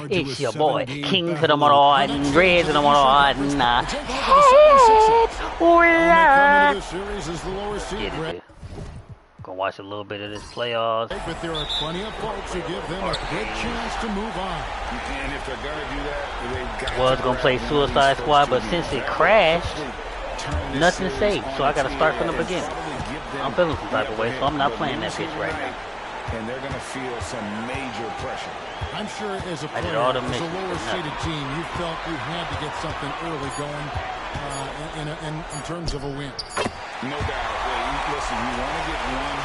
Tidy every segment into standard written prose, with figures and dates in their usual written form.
It's your boy, King to the Marauder, Red to the Marauder, Gonna watch a little bit of this playoffs. But there are plenty of folks who give them a good chance to move on. And if they're gonna do that, they've got was gonna play Suicide Squad, but since it crashed, nothing saved, so I gotta start from the beginning. I'm feeling some type of way, so I'm not playing that pitch right now. And they're gonna feel some major pressure. I'm sure as a player, as a lower-seeded team, you felt you had to get something early going in terms of a win. No doubt. Listen, you want to get one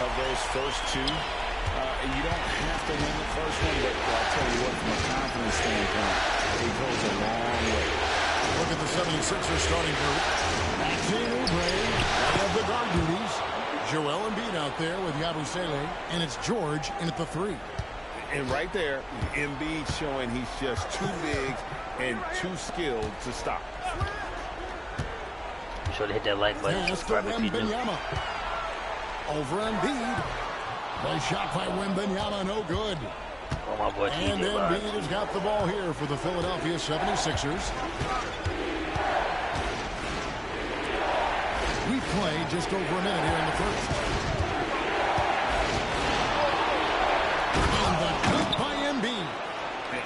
of those first two. You don't have to win the first one, but I'll tell you what, from a confidence standpoint, it goes a long way. Look at the 76ers starting group. Maxine Oubre, they have the guard duties. Joel Embiid out there with Yabusele, and it's George in at the 3. And right there, Embiid showing he's just too big and too skilled to stop. Be sure to hit that like button. Subscribe if you do. Over Embiid. Play shot by Wembanyama, no good. Oh, my boy, and Embiid has got the ball here for the Philadelphia 76ers. We played just over a minute here in the first. And the cut by Embiid.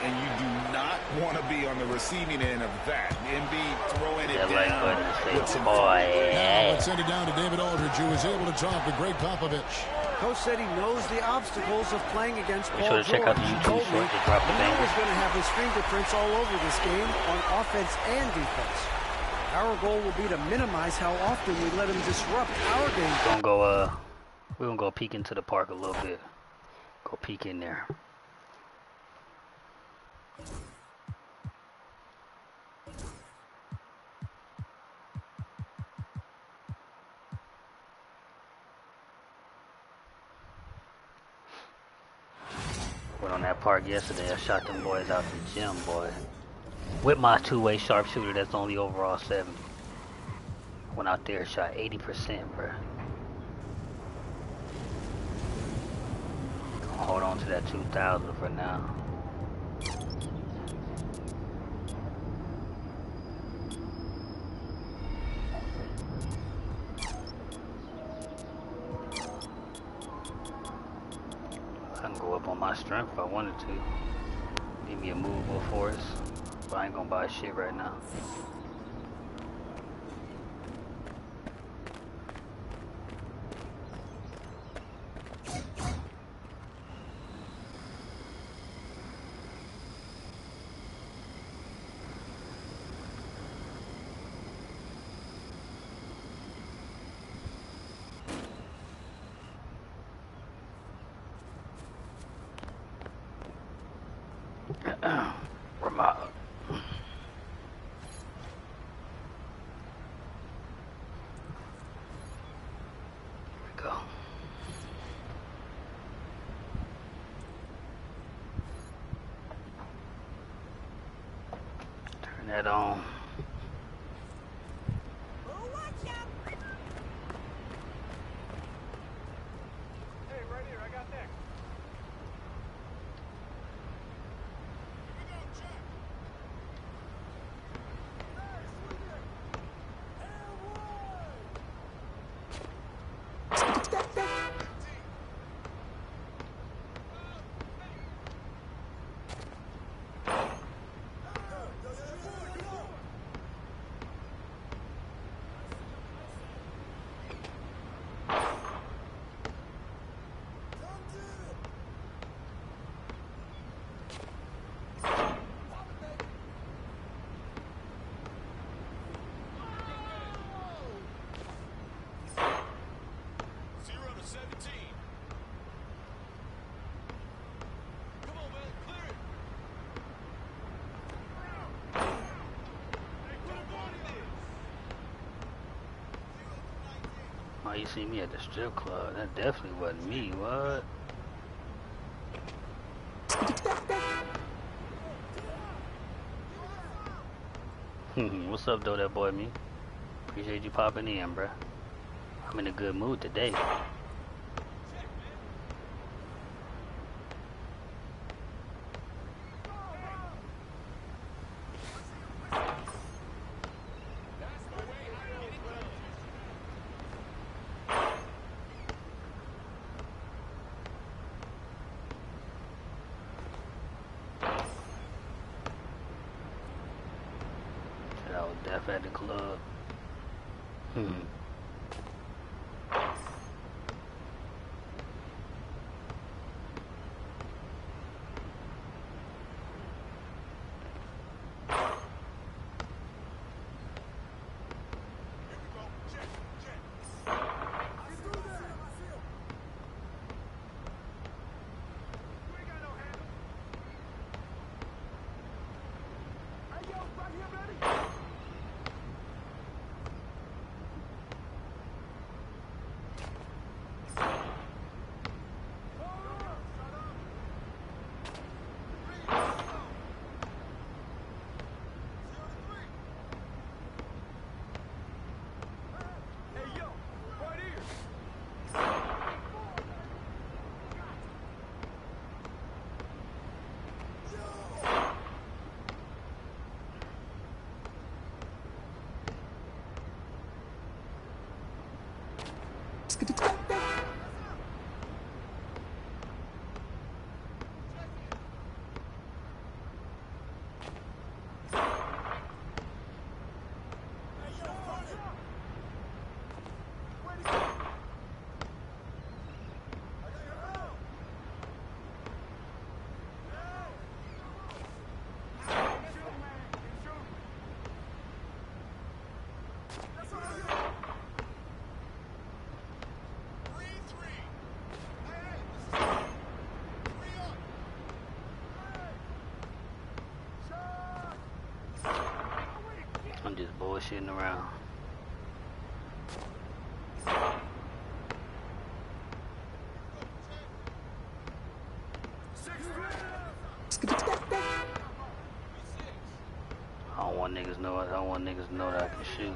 And you do not want to be on the receiving end of that. Embiid throwing it down. Now let's send it down to David Aldridge, who was able to talk to Greg Popovich. Coach said he knows the obstacles of playing against Paul George. Check out the YouTube short to drop the He was going to have his fingerprints all over this game on offense and defense. Our goal will be to minimize how often we let him disrupt our game. We're gonna go peek into the park a little bit. Go peek in there. Went on that park yesterday. I shot them boys out the gym, boy. With my two-way sharpshooter, that's only overall 70. Went out there, shot 80%, bruh. Hold on to that 2,000 for now. I can go up on my strength if I wanted to. Give me a movable force. But I ain't gonna buy shit right now. Remote. Go. Turn that on. Hey, right here, I got next. Oh, you see me at the strip club. That definitely wasn't me. What? What's up, though, that boy, me? Appreciate you popping in, bruh. I'm in a good mood today. left at the club. I'm just bullshitting around. I don't want niggas to know that I can shoot.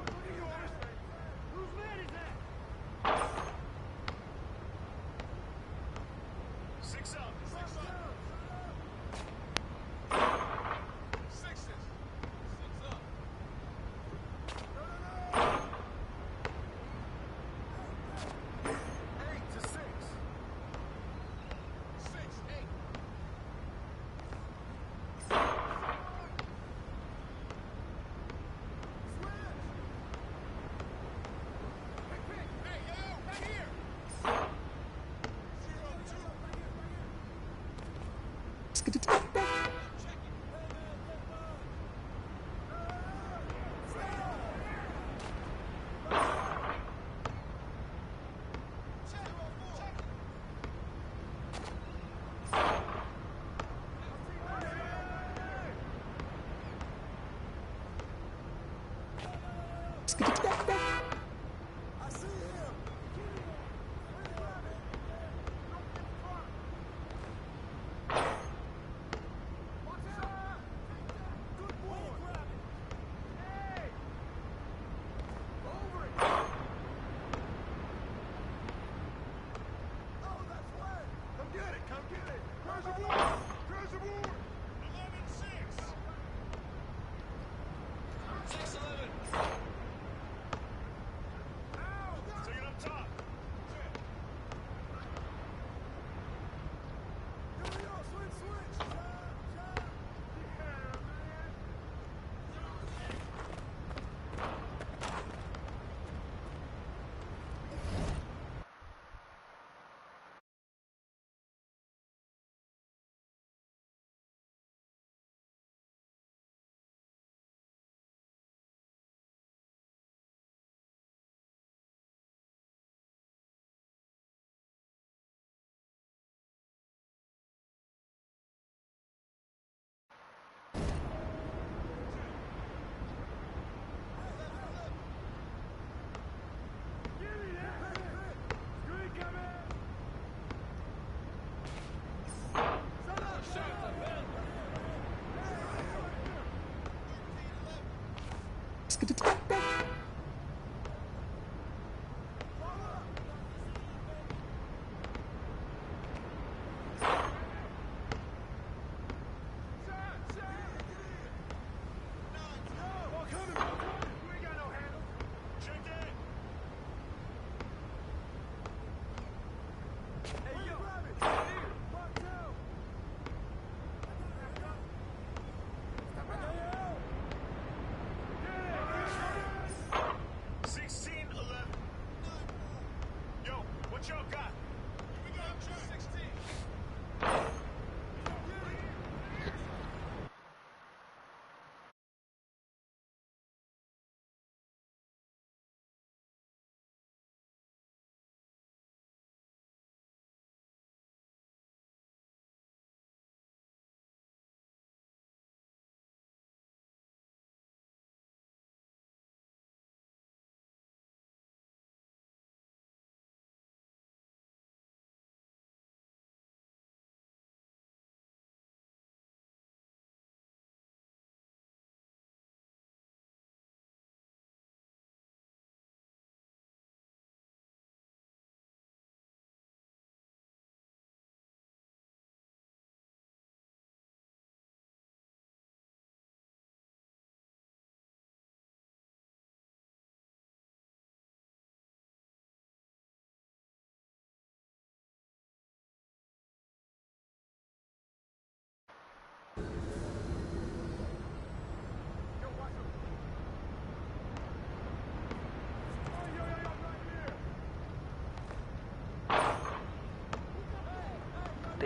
They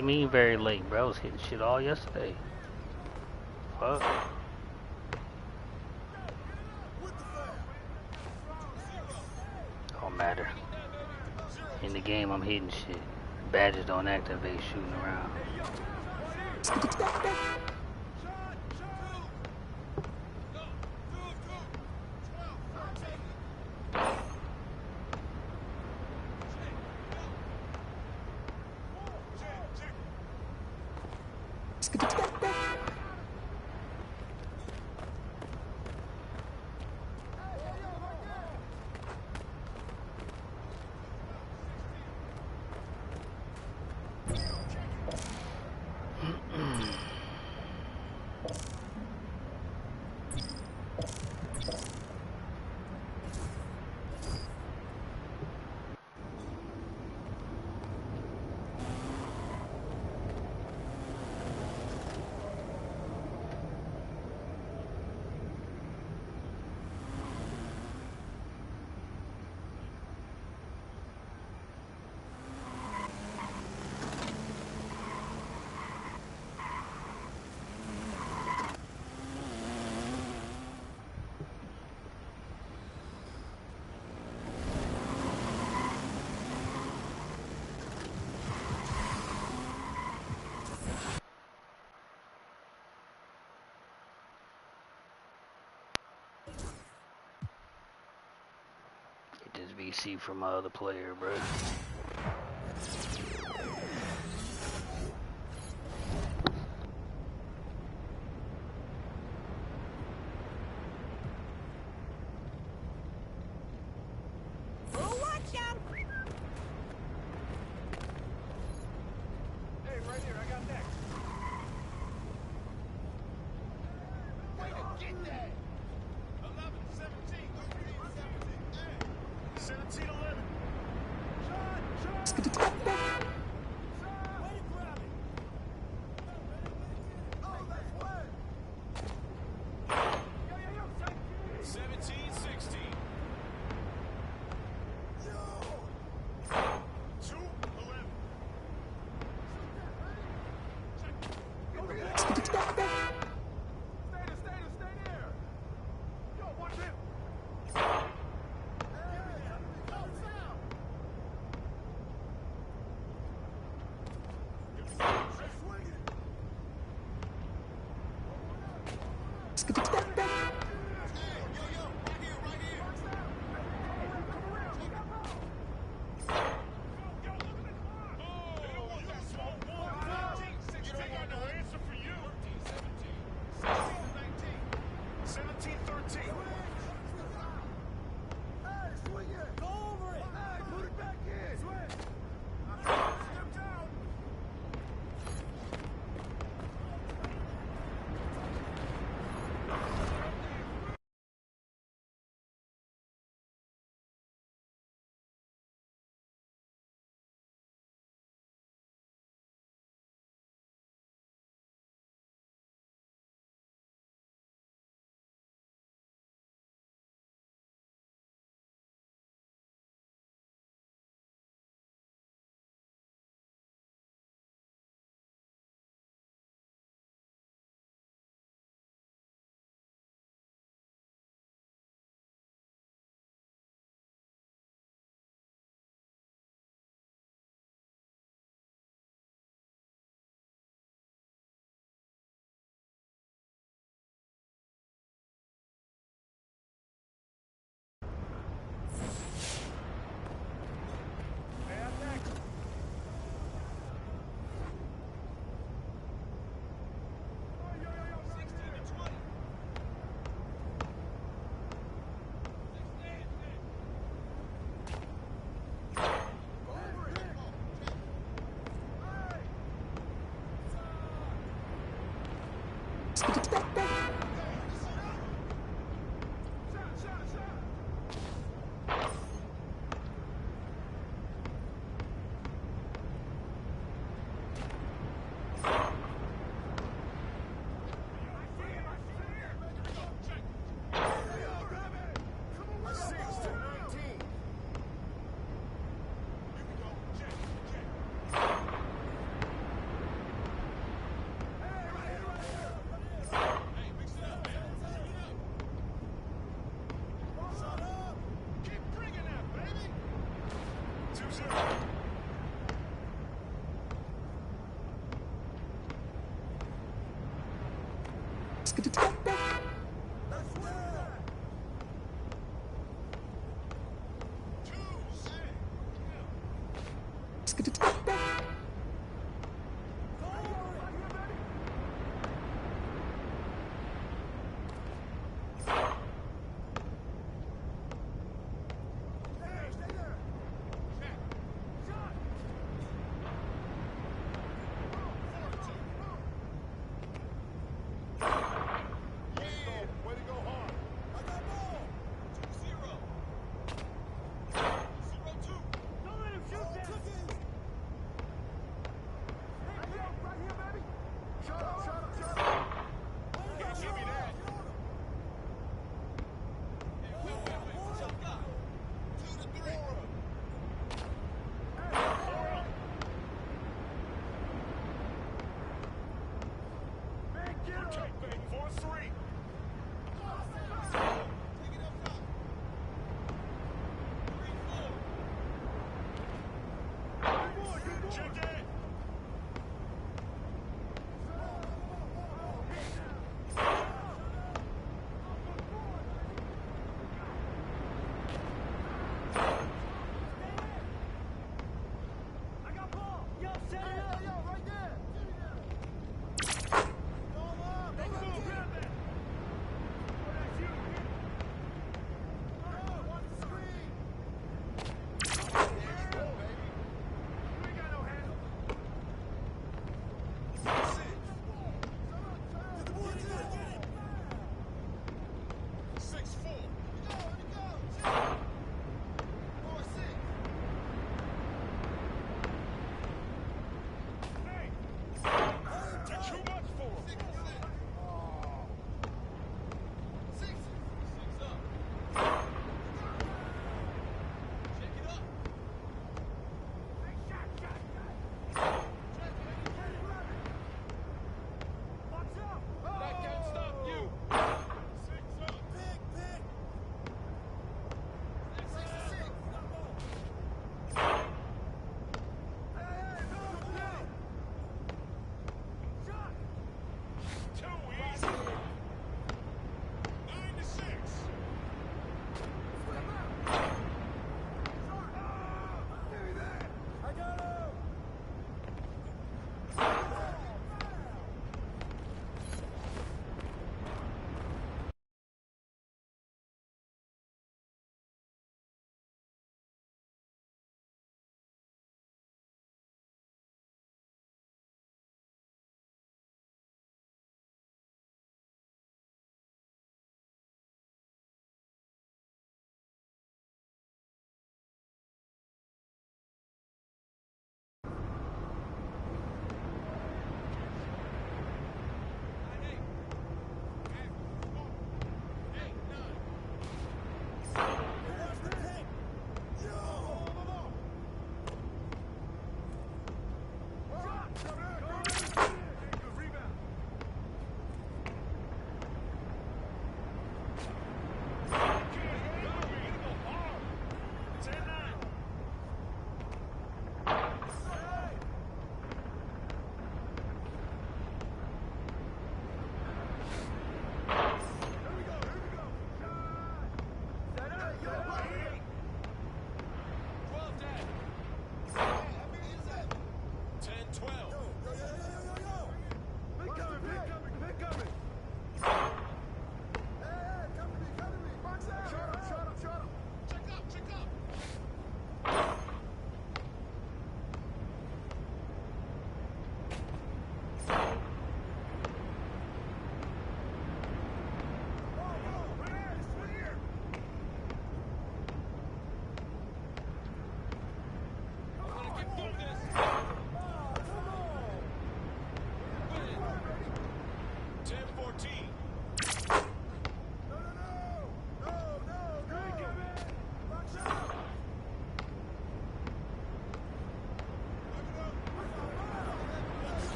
mean very late, bro. I was hitting shit all yesterday. Fuck. Don't matter. In the game, I'm hitting shit. Badges don't activate shooting around. Get this VC from my other player, bro.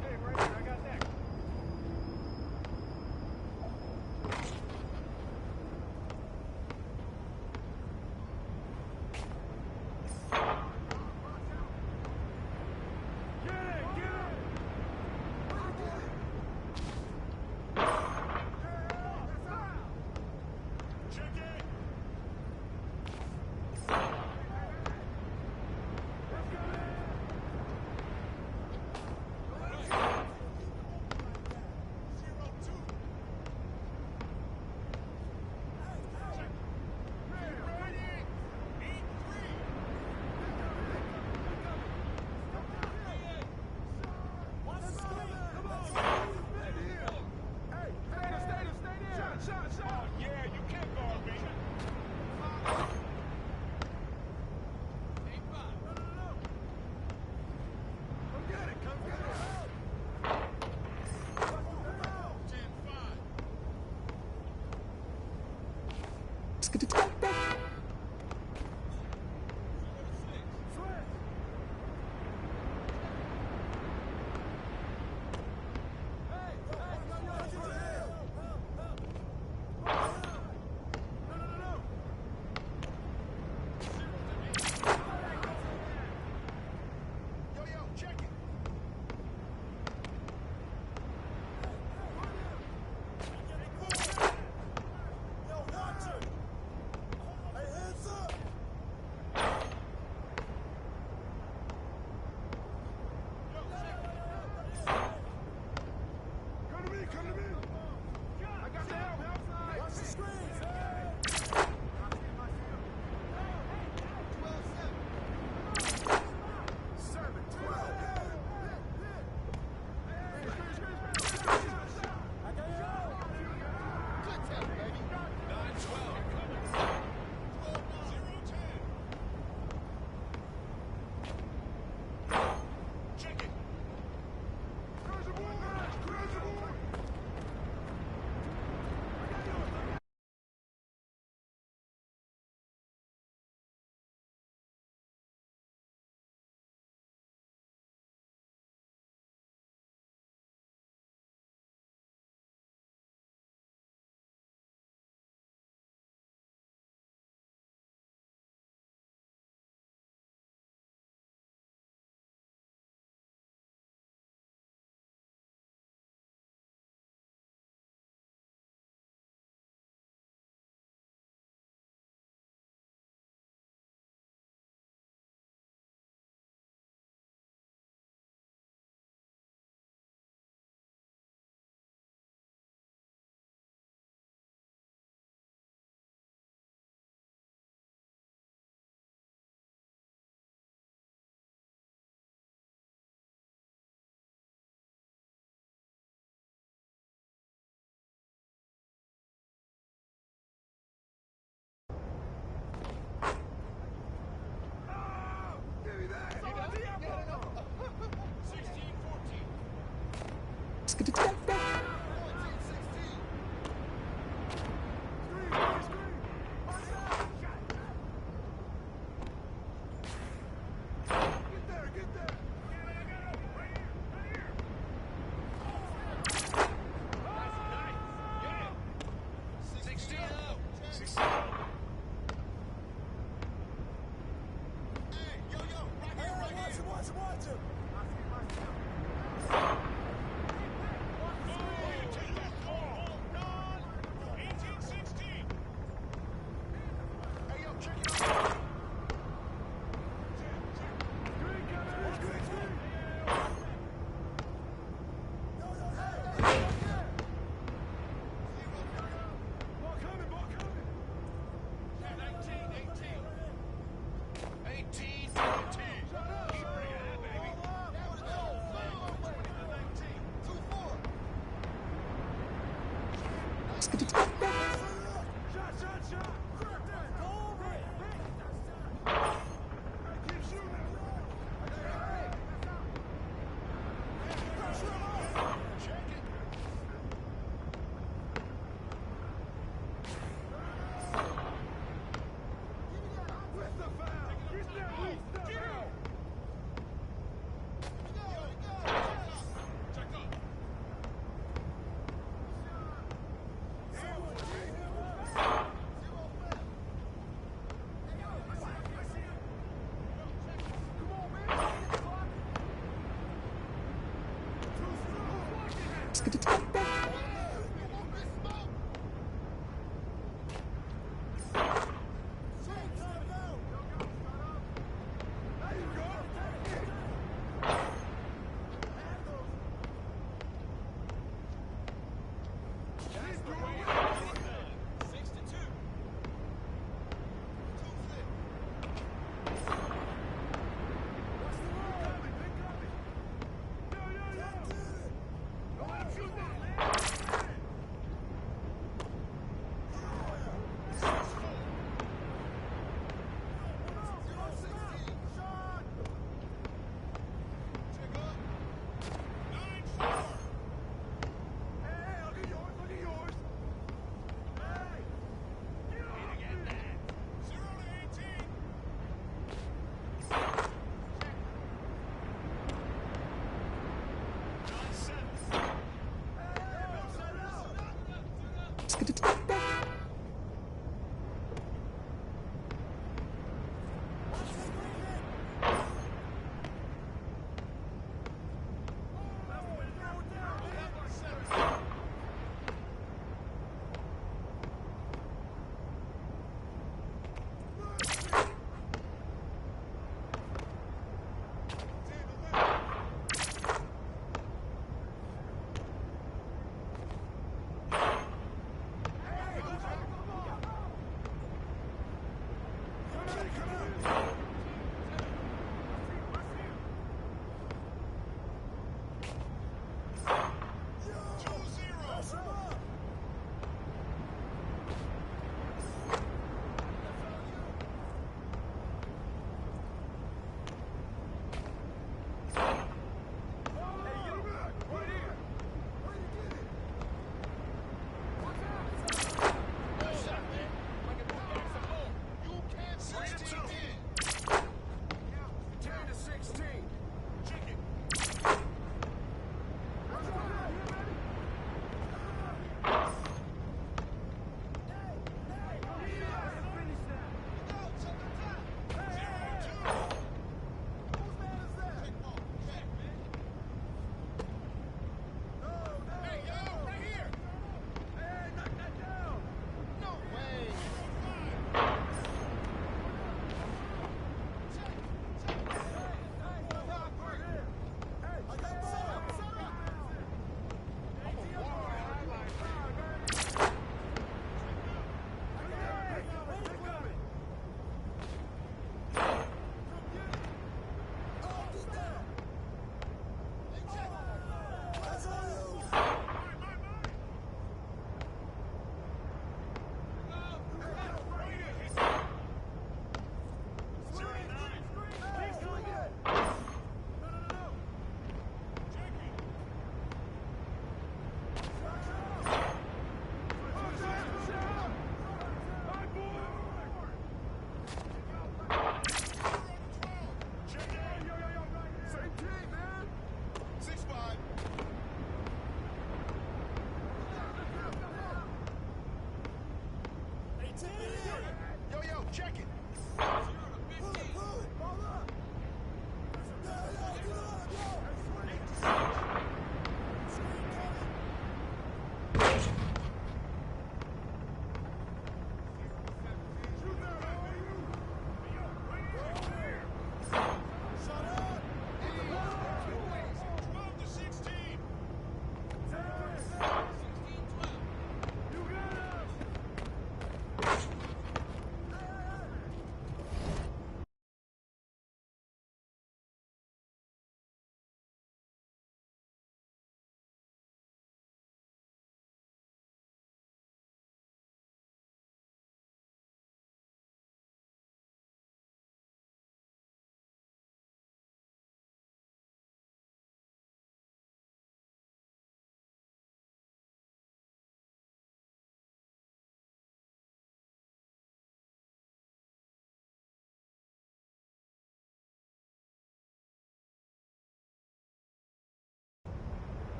Hey, right here, I got next. Get it, get it! Check it!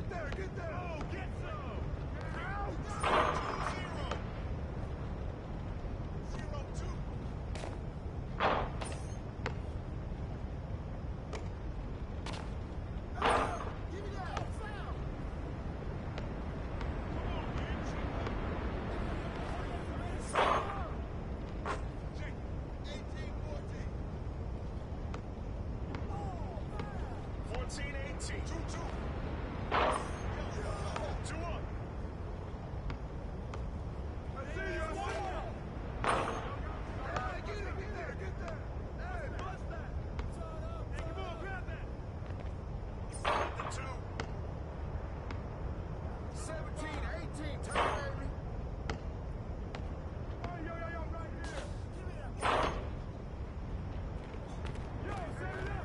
Get there! Oh, get some! Out! 14-18. 2-2. 2-1. I see you. Hey, get there. Hey, bust that. Hey, come on, grab that. The 2. 17-18. Turn, baby. Oh, yo, right here. Give me that. Yo, set it up.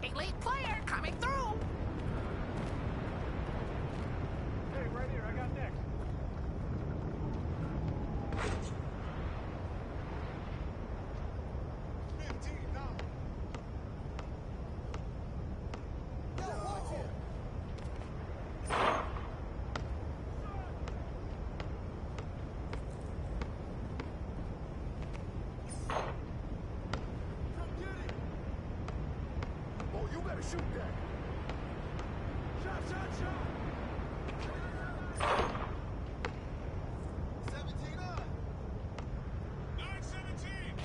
Elite player coming through. Hey, right here. I got next. Shoot that! Shot! 17 on! 9-17!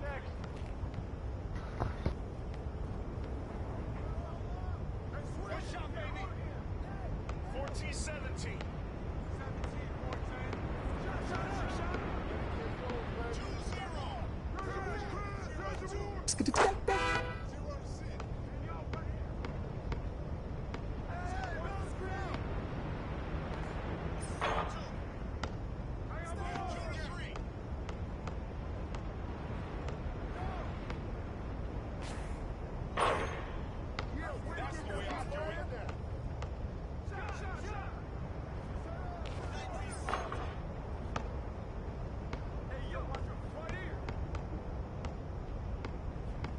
Next. Good shot, baby. 14-17. 17, 14. Shot. 2-0.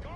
Go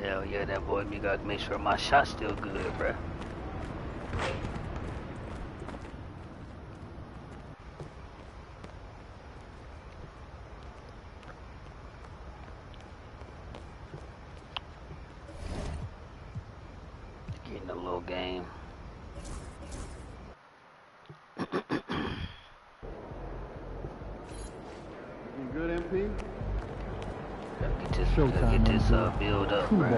Hell yeah, that boy, me gotta make sure my shot's still good, bruh. Getting a little game. good, MP? Gotta get this build up, bro.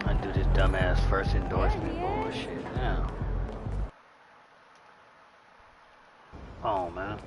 I do this dumbass first endorsement bullshit now. Oh man.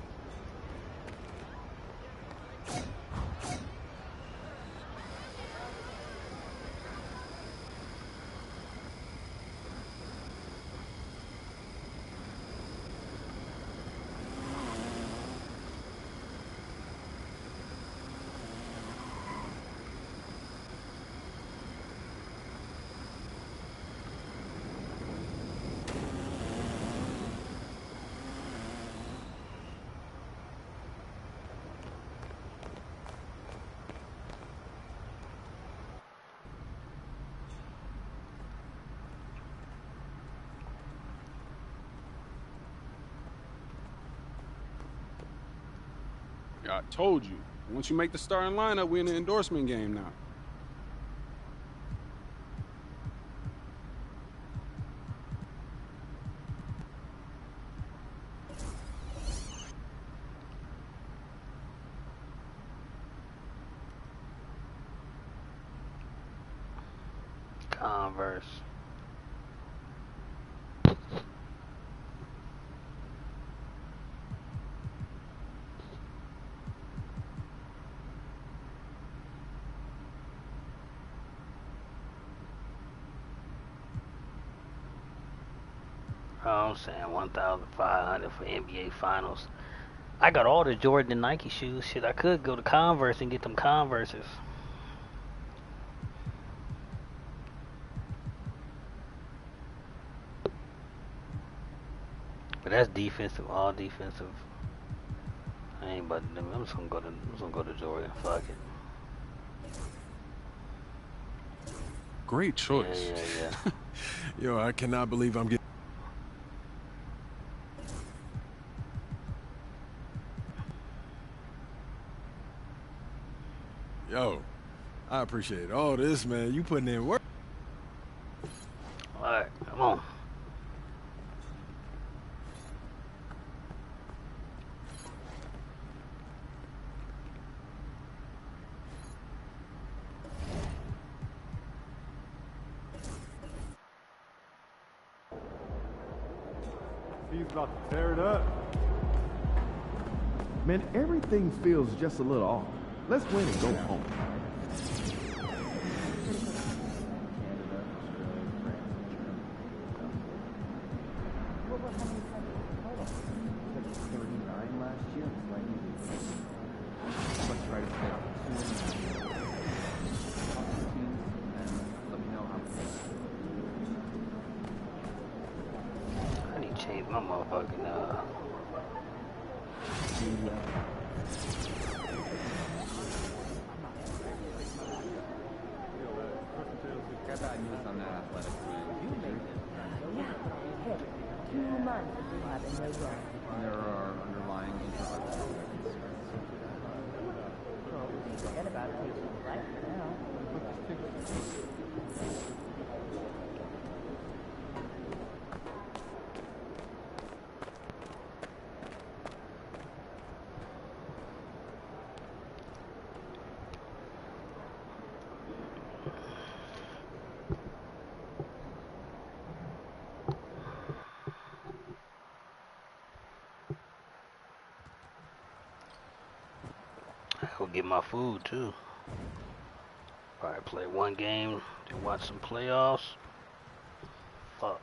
I told you. Once you make the starting lineup, we're in the endorsement game now. Converse. I'm saying 1,500 for NBA Finals. I got all the Jordan and Nike shoes. Shit, I could go to Converse and get them Converses. But that's defensive, all defensive. I ain't about to. I'm just gonna go to Jordan. Fuck it. Great choice. Yeah. Yo, I cannot believe I'm getting. Yo, I appreciate all this, man. You putting in work. All right, come on. He's about to tear it up. Man, everything feels just a little off. Let's win and go home. I need to change my motherfucking Got bad news on that athletic plan. You made it. 2 months of rehab and no growth. There are underlying intellectual concerns. Well, we forget about patient's life for now. I'll get my food too. Probably play one game and watch some playoffs. Fuck.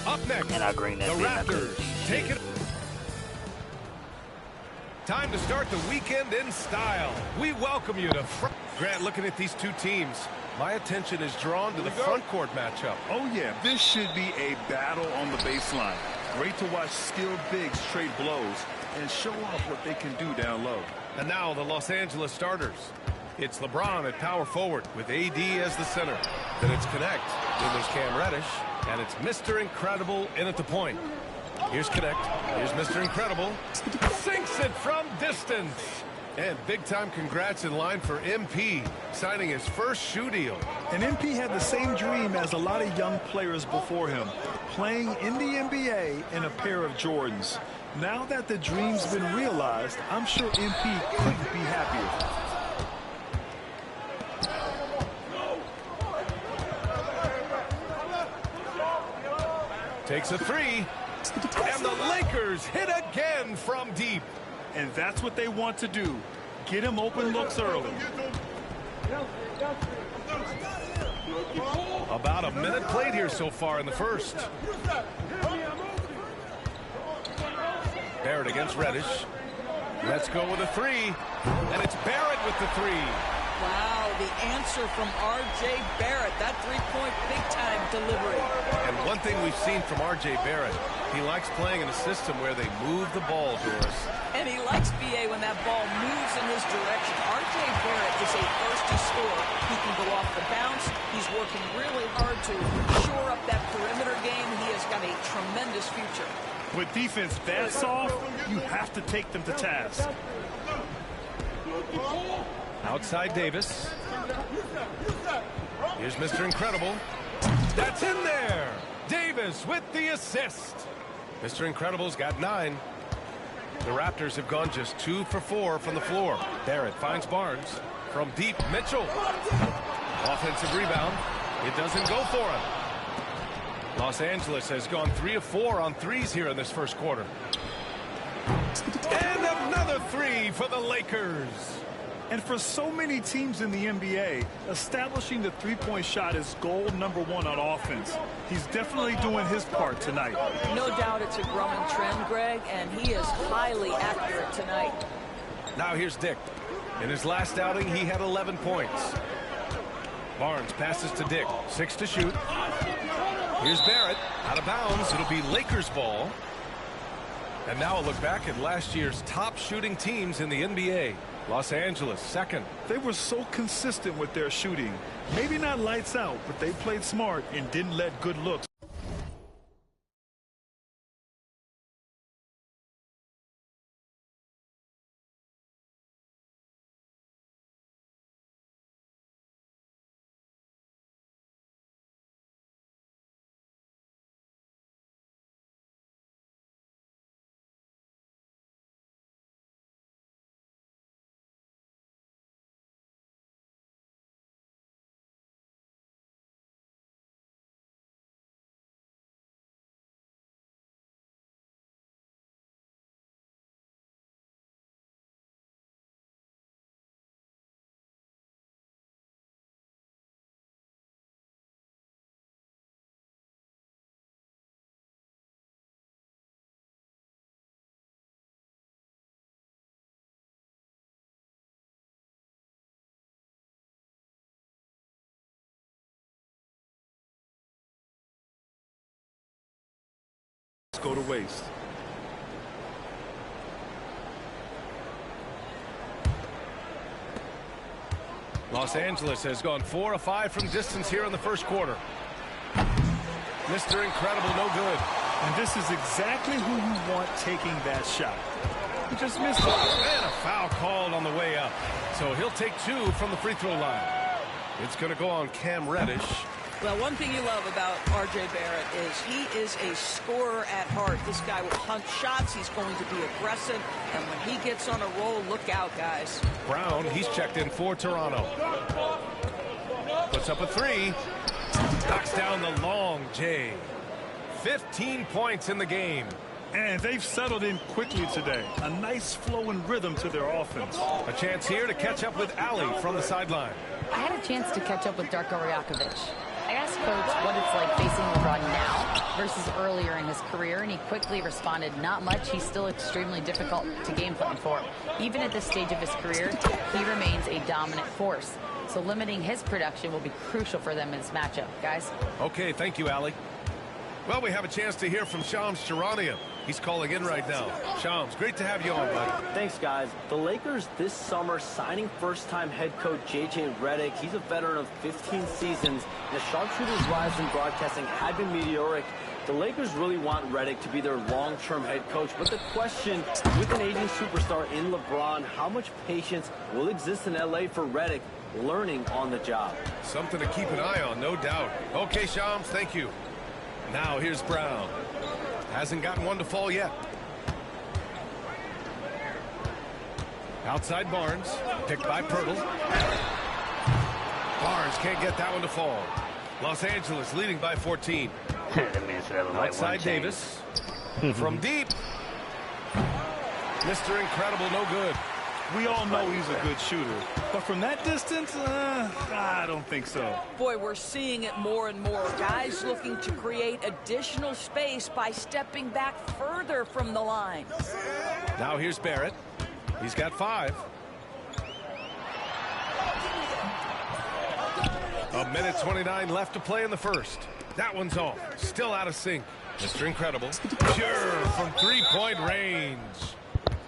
Up next, And I green that the bit, Raptors take it. Time to start the weekend in style. We welcome you to Grant. Looking at these two teams, my attention is drawn to the front court matchup. Oh yeah, this should be a battle on the baseline. Great to watch skilled bigs trade blows and show off what they can do down low. And now the Los Angeles starters. It's LeBron at power forward with AD as the center. Then it's Connect. Then there's Cam Reddish. And it's Mr. Incredible in at the point. Here's Connect. Here's Mr. Incredible. Sinks it from distance. And big-time congrats in line for MP, signing his first shoe deal. And MP had the same dream as a lot of young players before him, playing in the NBA in a pair of Jordans. Now that the dream's been realized, I'm sure MP couldn't be happier. Takes a three. And the Lakers hit again from deep. And that's what they want to do. Get him open looks early. About a minute played here so far in the first. Barrett against Reddish. Let's go with a three. And it's Barrett with the three. Wow, the answer from R.J. Barrett. That three-point big-time delivery. And one thing we've seen from R.J. Barrett, he likes playing in a system where they move the ball, Doris. And he likes B.A. when that ball moves in his direction. R.J. Barrett is a thirsty scorer. He can go off the bounce. He's working really hard to shore up that perimeter game. He has got a tremendous future. With defense that soft, you have to take them to task. Outside Davis. Here's Mr. Incredible. That's in there. Davis with the assist. Mr. Incredible's got 9. The Raptors have gone just 2 for 4 from the floor. Barrett finds Barnes. From deep, Mitchell. Offensive rebound. It doesn't go for him. Los Angeles has gone 3 of 4 on threes here in this first quarter. And another three for the Lakers. And for so many teams in the NBA, establishing the three-point shot is goal number 1 on offense. He's definitely doing his part tonight. No doubt it's a growing trend, Greg, and he is highly accurate tonight. Now here's Dick. In his last outing, he had 11 points. Barnes passes to Dick. 6 to shoot. Here's Barrett. Out of bounds. It'll be Lakers ball. And now a look back at last year's top shooting teams in the NBA. Los Angeles, second. They were so consistent with their shooting. Maybe not lights out, but they played smart and didn't let good looks. Go to waste. Los Angeles has gone 4 of 5 from distance here in the first quarter. Mr. Incredible, no good. And this is exactly who you want taking that shot. He just missed it. And a foul called on the way up. So he'll take 2 from the free throw line. It's going to go on Cam Reddish. Well, one thing you love about R.J. Barrett is he is a scorer at heart. This guy will hunt shots. He's going to be aggressive. And when he gets on a roll, look out, guys. Brown, he's checked in for Toronto. Puts up a 3. Knocks down the long J. 15 points in the game. And they've settled in quickly today. A nice flow and rhythm to their offense. A chance here to catch up with Ali from the sideline. I had a chance to catch up with Darko Rajakovic. I asked asked Coach what it's like facing LeBron now versus earlier in his career, and he quickly responded, not much. He's still extremely difficult to game plan for. Even at this stage of his career, he remains a dominant force. So limiting his production will be crucial for them in this matchup. Guys? Okay, thank you, Allie. Well, we have a chance to hear from Shams Charania. He's calling in right now. Shams, great to have you on, bud. Thanks, guys. The Lakers this summer signing first-time head coach J.J. Redick. He's a veteran of 15 seasons. The sharpshooter's rise in broadcasting had been meteoric. The Lakers really want Redick to be their long-term head coach. But the question, with an aging superstar in LeBron, how much patience will exist in L.A. for Redick learning on the job? Something to keep an eye on, no doubt. Okay, Shams, thank you. Now here's Brown. Hasn't gotten one to fall yet. Outside Barnes, picked by Pirtle. Barnes can't get that one to fall. Los Angeles leading by 14. Outside Davis. From deep. Mr. Incredible, no good. We all know he's a good shooter, but from that distance, I don't think so. Boy, we're seeing it more and more. Guys looking to create additional space by stepping back further from the line. Now here's Barrett. He's got 5. A minute 29 left to play in the first. That one's off. Still out of sync. Mr. Incredible. Sure, from three-point range.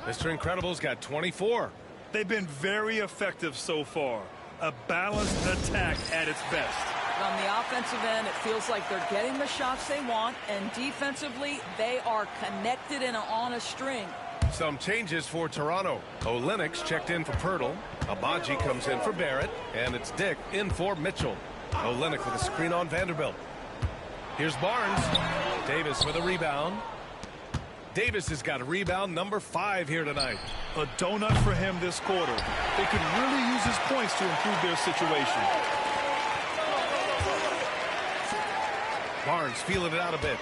Mr. Incredible's got 24. They've been very effective so far. A balanced attack at its best. On the offensive end, it feels like they're getting the shots they want, and defensively, they are connected and on a string. Some changes for Toronto. Olenek's checked in for Pirtle. Abaji comes in for Barrett, and it's Dick in for Mitchell. Olenek with a screen on Vanderbilt. Here's Barnes. Davis with a rebound. Davis has got a rebound number 5 here tonight. A donut for him this quarter. They could really use his points to improve their situation. Barnes feeling it out a bit.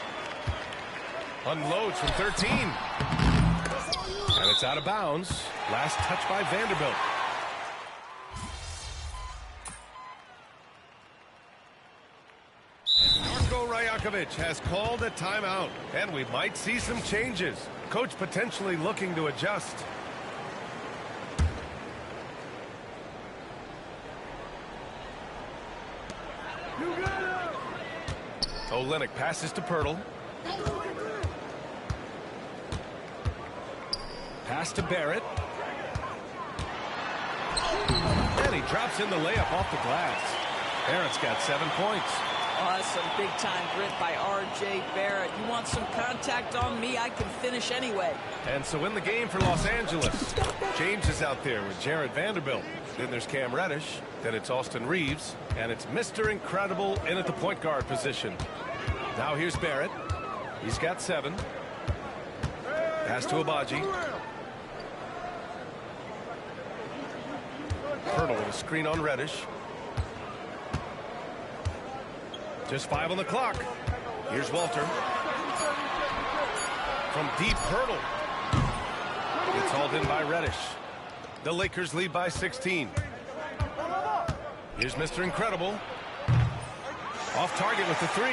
Unloads from 13. And it's out of bounds. Last touch by Vanderbilt. Rajakovic has called a timeout, and we might see some changes. Coach potentially looking to adjust. Olenek passes to Pirtle. Pass to Barrett. And he drops in the layup off the glass. Barrett's got 7 points. Oh, that's some big-time grit by R.J. Barrett. You want some contact on me, I can finish anyway. And so in the game for Los Angeles, James is out there with Jared Vanderbilt. Then there's Cam Reddish. Then it's Austin Reeves. And it's Mr. Incredible in at the point guard position. Now here's Barrett. He's got 7. Pass to Abaji. Pirtle with a screen on Reddish. Just 5 on the clock. Here's Walter. From deep, Pirtle. It's hauled in by Reddish. The Lakers lead by 16. Here's Mr. Incredible. Off target with the 3.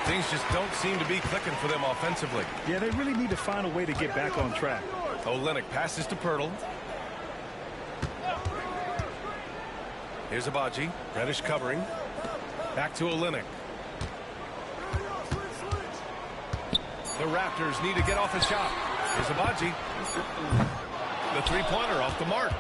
Things just don't seem to be clicking for them offensively. Yeah, they really need to find a way to get back on track. Olenek passes to Pirtle. Here's Abaji. Reddish covering. Back to Olenek. The Raptors need to get off a shot. Here's Abaji. The three-pointer off the mark.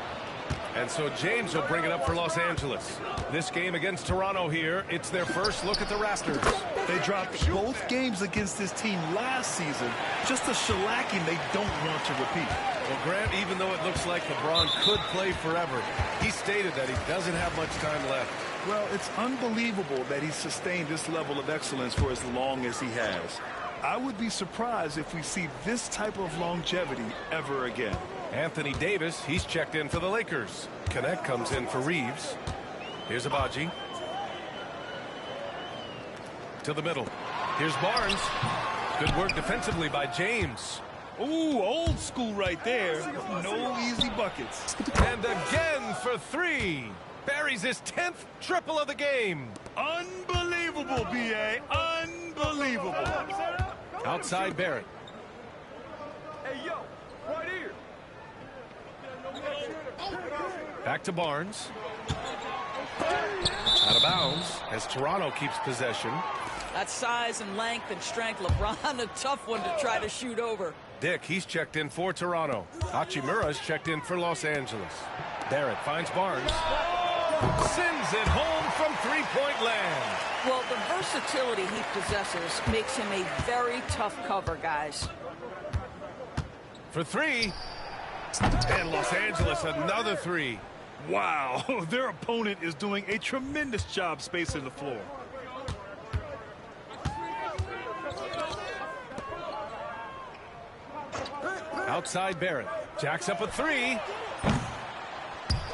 And so James will bring it up for Los Angeles. This game against Toronto here, it's their first look at the Raptors. They dropped both games against this team last season. Just a shellacking they don't want to repeat. Well, Grant, even though it looks like LeBron could play forever, he stated that he doesn't have much time left. Well, it's unbelievable that he's sustained this level of excellence for as long as he has. I would be surprised if we see this type of longevity ever again. Anthony Davis, he's checked in for the Lakers. Connect comes in for Reeves. Here's Abaji. To the middle. Here's Barnes. Good work defensively by James. Ooh, old school right there. No easy buckets. And again for 3. Buries his 10th triple of the game. Unbelievable, B.A. Unbelievable. Outside Barrett. Hey, yo, right here. Back to Barnes. Out of bounds as Toronto keeps possession. That size and length and strength, LeBron, a tough one to try to shoot over. Dick, he's checked in for Toronto. Hachimura's checked in for Los Angeles. Barrett finds Barnes. Sends it home from three-point land. Well, the versatility he possesses makes him a very tough cover, guys. For three. And Los Angeles another three. Wow, their opponent is doing a tremendous job spacing the floor. Outside Barrett. Jacks up a three.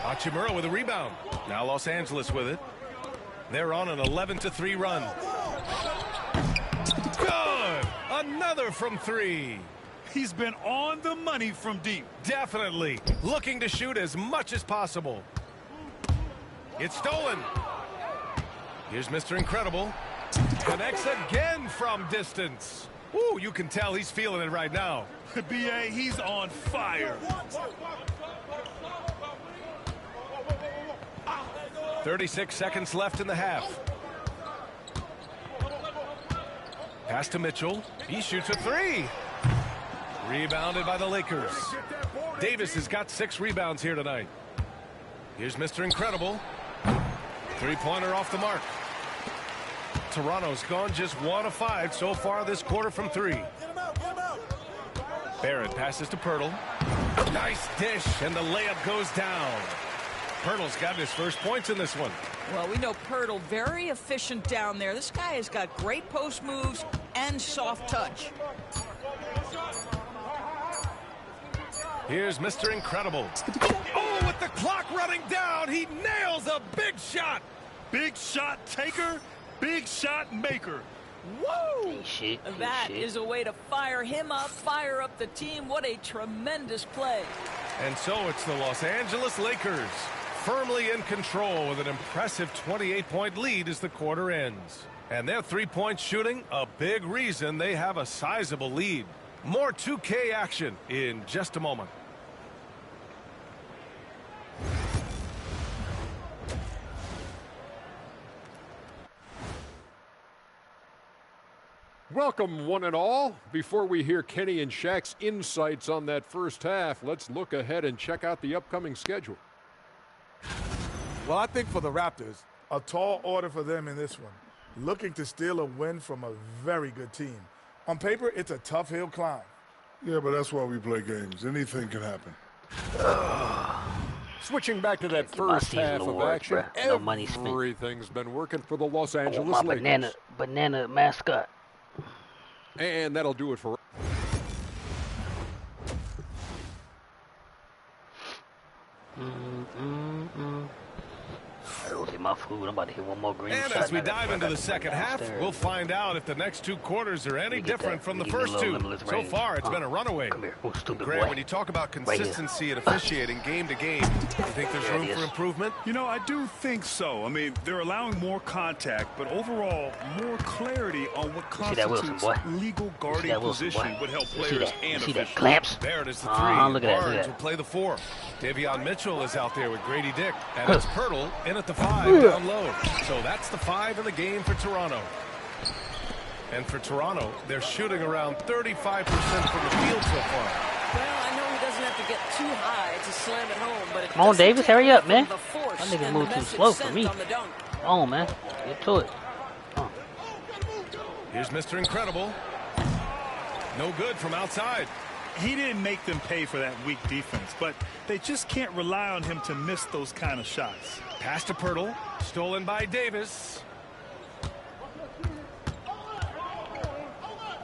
Hachimura with a rebound. Now Los Angeles with it. They're on an 11-3 run. Good! Another from three. He's been on the money from deep. Definitely. Looking to shoot as much as possible. It's stolen. Here's Mr. Incredible. Connects again from distance. Ooh, you can tell he's feeling it right now. B.A., he's on fire. 36 seconds left in the half. Pass to Mitchell. He shoots a three. Rebounded by the Lakers. Davis has got 6 rebounds here tonight. Here's Mr. Incredible. Three-pointer off the mark. Toronto's gone just 1 of 5 so far this quarter from 3. Barrett passes to Pirtle. Nice dish, and the layup goes down. Pirtle's got his first points in this one. Well, we know Pirtle very efficient down there. This guy has got great post moves and soft touch. Here's Mr. Incredible. Oh, with the clock running down, he nails a big shot. Big shot taker, big shot maker. Woo! That is a way to fire him up, fire up the team. What a tremendous play. And so it's the Los Angeles Lakers firmly in control with an impressive 28-point lead as the quarter ends. And their three-point shooting, a big reason they have a sizable lead. More 2K action in just a moment. Welcome, one and all. Before we hear Kenny and Shaq's insights on that first half, let's look ahead and check out the upcoming schedule. Well, I think for the Raptors, a tall order for them in this one. Looking to steal a win from a very good team. On paper, it's a tough hill climb. Yeah, but that's why we play games. Anything can happen. Switching back to that first half of action, everything's been working for the Los Angeles Lakers. Banana mascot. And that'll do it for... I don't get my food. I'm about to hit one more green and shot. As we dive into the second half, we'll find out if the next 2 quarters are any different from the first 2. So far, it's been a runaway. Come here, oh, stupid Graham, boy. when you talk about consistency and officiating game to game, you think there's room for improvement? You know, I do think so. I mean, they're allowing more contact, but overall, more clarity on what constitutes legal guarding position would help players and officials. Clamps? Barrett is the 3. Look at that, Barnes look at will that. play the 4. Davion Mitchell is out there with Grady Dick. And it's Pirtle in at the 5 down low. So that's the 5 in the game for Toronto. And for Toronto, they're shooting around 35% from the field so far. Well, I know he doesn't have to get too high to slam it home, but it Come on, Davis, hurry up, man. That nigga move too slow for me. Come on, man. Get to it. Here's Mr. Incredible. No good from outside. He didn't make them pay for that weak defense, but they just can't rely on him to miss those kind of shots. Pass to Pirtle. Stolen by Davis.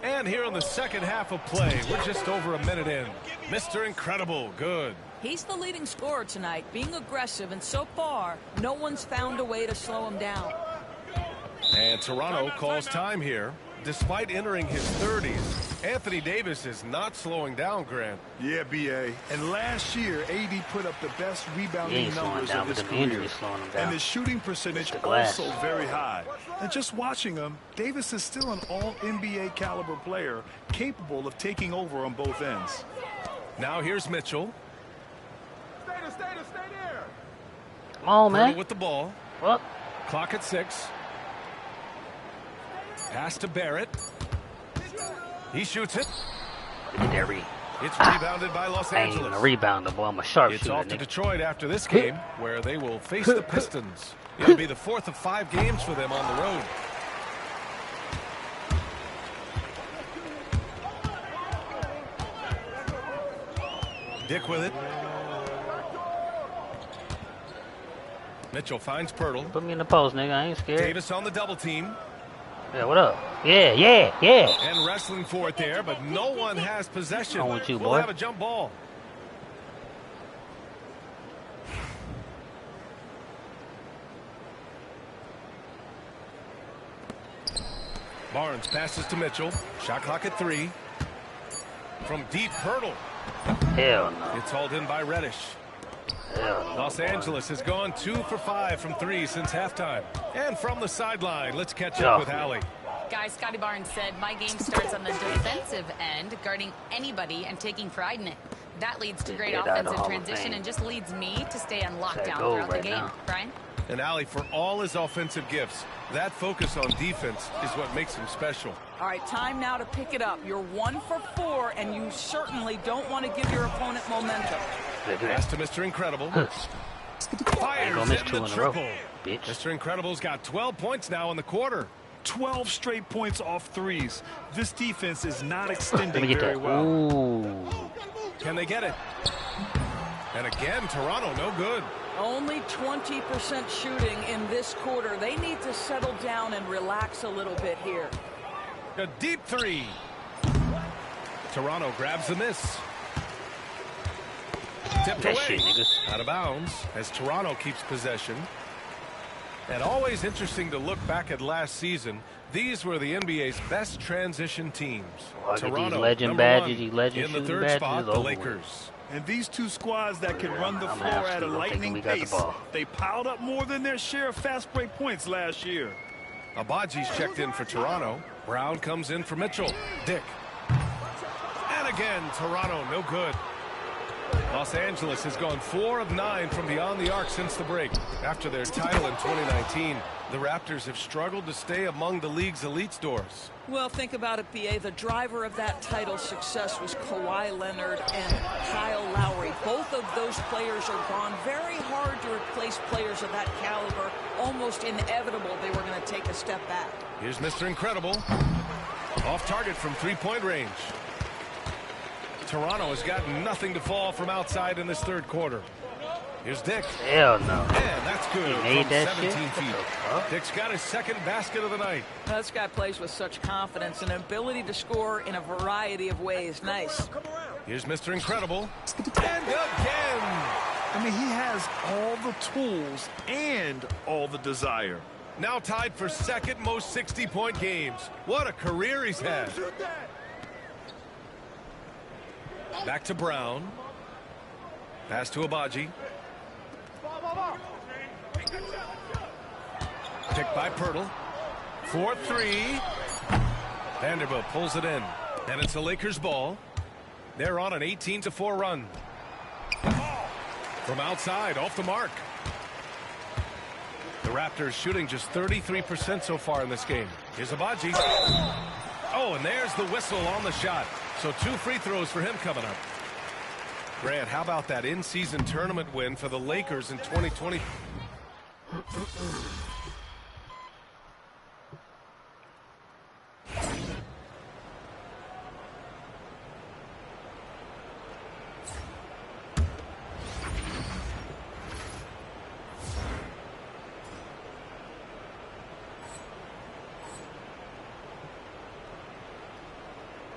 And here in the second half of play, we're just over a minute in. Mr. Incredible, good. He's the leading scorer tonight, being aggressive, and so far, no one's found a way to slow him down. And Toronto calls time here. Despite entering his 30s Anthony Davis is not slowing down, Grant. Yeah, B.A. And last year, AD put up the best rebounding numbers of his career. And his shooting percentage also very high. And just watching him, Davis is still an all-NBA caliber player capable of taking over on both ends. Now here's Mitchell. Stay there. Come on, man. With the ball. What? Clock at 6. Pass to Barrett. He shoots it. Look at that It's rebounded by Los I ain't even Angeles. a rebounder, boy. I'm a sharpshooter. It's off to nigga. Detroit after this game, where they will face the Pistons. It'll be the 4th of 5 games for them on the road. Dick with it. Mitchell finds Pirtle. Put me in the post, nigga. I ain't scared. Davis on the double team. Yeah, what up? Yeah. And wrestling for it there, but no one has possession. I want you, We'll boy. have a jump ball. Barnes passes to Mitchell. Shot clock at 3. From deep, Pirtle. Hell no. It's hauled in by Reddish. Los Angeles has gone 2 for 5 from 3 since halftime. And from the sideline, let's catch up with Allie. Guys, Scotty Barnes said, my game starts on the defensive end, guarding anybody and taking pride in it. That leads to great offensive transition and just leads me to stay on lockdown throughout the game. Brian? And Allie, for all his offensive gifts, that focus on defense is what makes him special. All right, time now to pick it up. You're 1 for 4, and you certainly don't want to give your opponent momentum. Pass to Mr. Incredible. Fires in the triple. Mr. Incredible's got 12 points now in the quarter. 12 straight points off threes. This defense is not extending very well. Ooh. Can they get it? And again, Toronto, no good. Only 20% shooting in this quarter. They need to settle down and relax a little bit here. A deep 3. Toronto grabs the miss. Tipped away. Out of bounds as Toronto keeps possession. And always interesting to look back at last season. These were the NBA's best transition teams. Toronto, legend badges, legend in the 3rd spot, the Lakers. And these two squads that can run the floor at a lightning pace, they piled up more than their share of fast break points last year. Abaji's checked in for Toronto. Brown comes in for Mitchell. Dick. And again, Toronto, no good. Los Angeles has gone 4 of 9 from beyond the arc since the break. After their title in 2019, the Raptors have struggled to stay among the league's elite scores. Well, think about it, B.A. The driver of that title success was Kawhi Leonard and Kyle Lowry. Both of those players are gone. Very hard to replace players of that caliber. Almost inevitable they were going to take a step back. Here's Mr. Incredible. Off target from 3-point range. Toronto has got nothing to fall from outside in this 3rd quarter. Here's Dick. Hell no. And that's good He made from that 17 shit? feet. Dick's got his 2nd basket of the night. This guy plays with such confidence and ability to score in a variety of ways. Nice. Here's Mr. Incredible. And again. I mean, he has all the tools and all the desire. Now tied for 2nd most 60-point games. What a career he's had. Back to Brown. Pass to Abaji. Picked by Pirtle. 4-3. Vanderbilt pulls it in. And it's the Lakers' ball. They're on an 18-4 run. From outside, off the mark. The Raptors shooting just 33% so far in this game. Here's Abaji. Oh, and there's the whistle on the shot. So 2 free throws for him coming up. Grant, how about that in-season tournament win for the Lakers in 2020?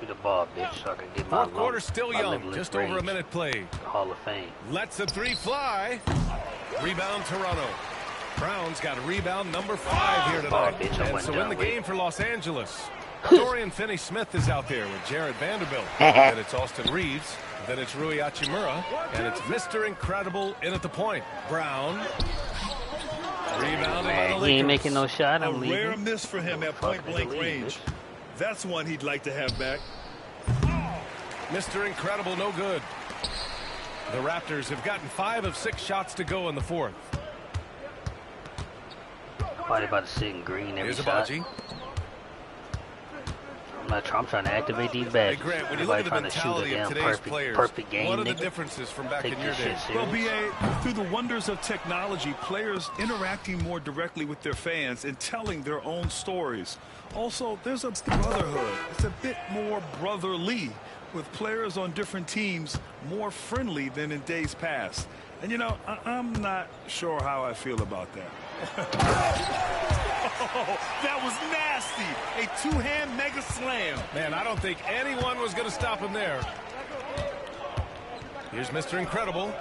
The ball, bitch, so I can get my 4th quarter still young, just over a minute played. Hall of Fame. Lets the 3 fly. Rebound Toronto. Brown's got a rebound number 5 here tonight. Bitch, and so in the game for Los Angeles. Dorian Finney-Smith is out there with Jared Vanderbilt. Then it's Austin Reeves. Then it's Rui Hachimura. And it's Mr. Incredible in at the point. Brown. Rebounded by the Lakers. He ain't making no shot. I'm leaving. Rare miss for him at point-blank range. That's one he'd like to have back. Mr. Incredible, no good. The Raptors have gotten 5 of 6 shots to go in the fourth. Probably about to sit in green every Here's shot. Abaji. I'm trying to activate these bats. Hey Grant, when you Everybody look at the trying to shoot a mentality of damn today's perfect players, game. what are the nigga. differences from back Take in your this shit days? Well, serious. BA, through the wonders of technology, players interacting more directly with their fans and telling their own stories. Also, there's a brotherhood. It's a bit more brotherly, with players on different teams more friendly than in days past. And, you know, I'm not sure how I feel about that. Oh, that was nasty. A two-hand mega slam. Man, I don't think anyone was going to stop him there. Here's Mr. Incredible.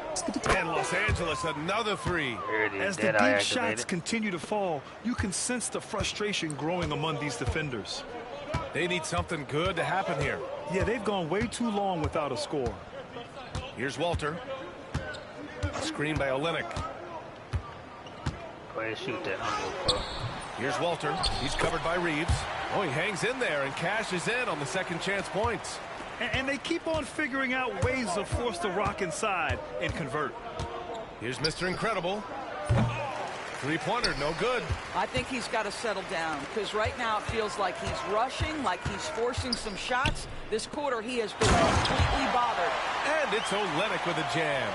And Los Angeles, another 3. As the big shots continue to fall, you can sense the frustration growing among these defenders. They need something good to happen here. Yeah, they've gone way too long without a score. Here's Walter. Screen by Olynyk. Go ahead and shoot that. Here's Walter. He's covered by Reeves. Oh, he hangs in there and cashes in on the second chance points. And they keep on figuring out ways to force the rock inside and convert. Here's Mr. Incredible. Three-pointer, no good. I think he's got to settle down because right now it feels like he's rushing, like he's forcing some shots. This quarter he has been completely bothered. And it's Olynyk with a jam.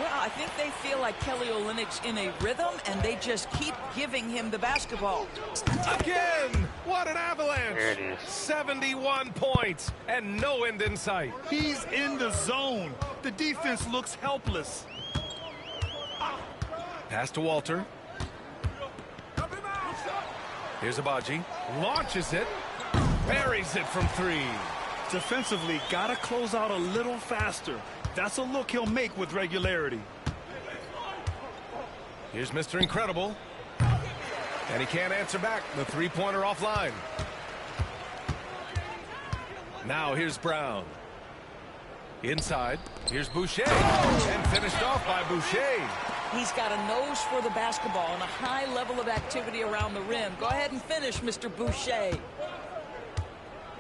Well, I think they feel like Kelly Olynyk's in a rhythm, and they just keep giving him the basketball. Again! What an avalanche! There it is. 71 points and no end in sight. He's in the zone. The defense looks helpless. Pass to Walter. Here's Abaji. Launches it. Buries it from 3. Defensively, got to close out a little faster. That's a look he'll make with regularity. Here's Mr. Incredible. And he can't answer back. The three-pointer offline. Now here's Brown. Inside. Here's Boucher. And finished off by Boucher. He's got a nose for the basketball and a high level of activity around the rim. Go ahead and finish, Mr. Boucher.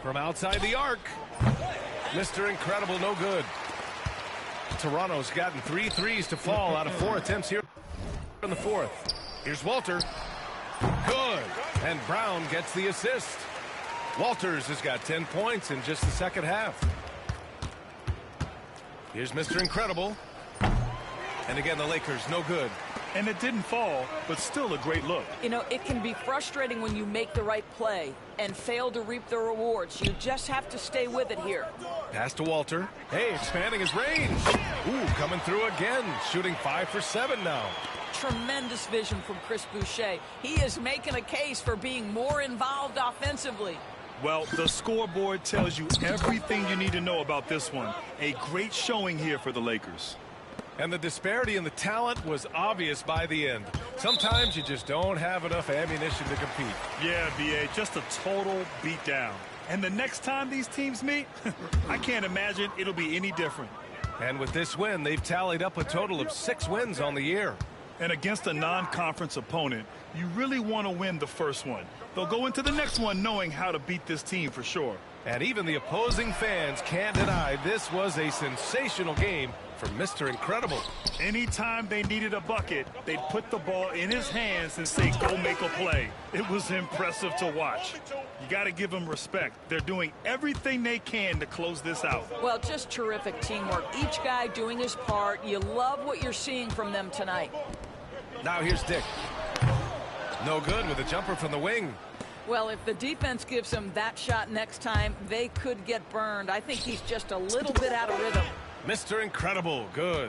From outside the arc. Mr. Incredible, no good. Toronto's gotten 3 threes to fall out of 4 attempts here in the fourth. Here's Walter. Good. And Brown gets the assist. Walters has got 10 points in just the second half. Here's Mr. Incredible. And again, the Lakers, no good. And it didn't fall, but still a great look. You know, it can be frustrating when you make the right play and fail to reap the rewards. You just have to stay with it here. Pass to Walter. Hey, expanding his range. Ooh, coming through again. Shooting 5 for 7 now. Tremendous vision from Chris Boucher. He is making a case for being more involved offensively. Well, the scoreboard tells you everything you need to know about this one. A great showing here for the Lakers. And the disparity in the talent was obvious by the end. Sometimes you just don't have enough ammunition to compete. Yeah, B.A., just a total beatdown. And the next time these teams meet, I can't imagine it'll be any different. And with this win, they've tallied up a total of 6 wins on the year. And against a non-conference opponent, you really want to win the first one. They'll go into the next one knowing how to beat this team for sure. And even the opposing fans can't deny this was a sensational game for Mr. Incredible. Anytime they needed a bucket, they'd put the ball in his hands and say, go make a play. It was impressive to watch. You got to give them respect. They're doing everything they can to close this out. Well, just terrific teamwork. Each guy doing his part. You love what you're seeing from them tonight. Now here's Dick. No good with a jumper from the wing. Well, if the defense gives him that shot next time, they could get burned. I think he's just a little bit out of rhythm. Mr. Incredible, good.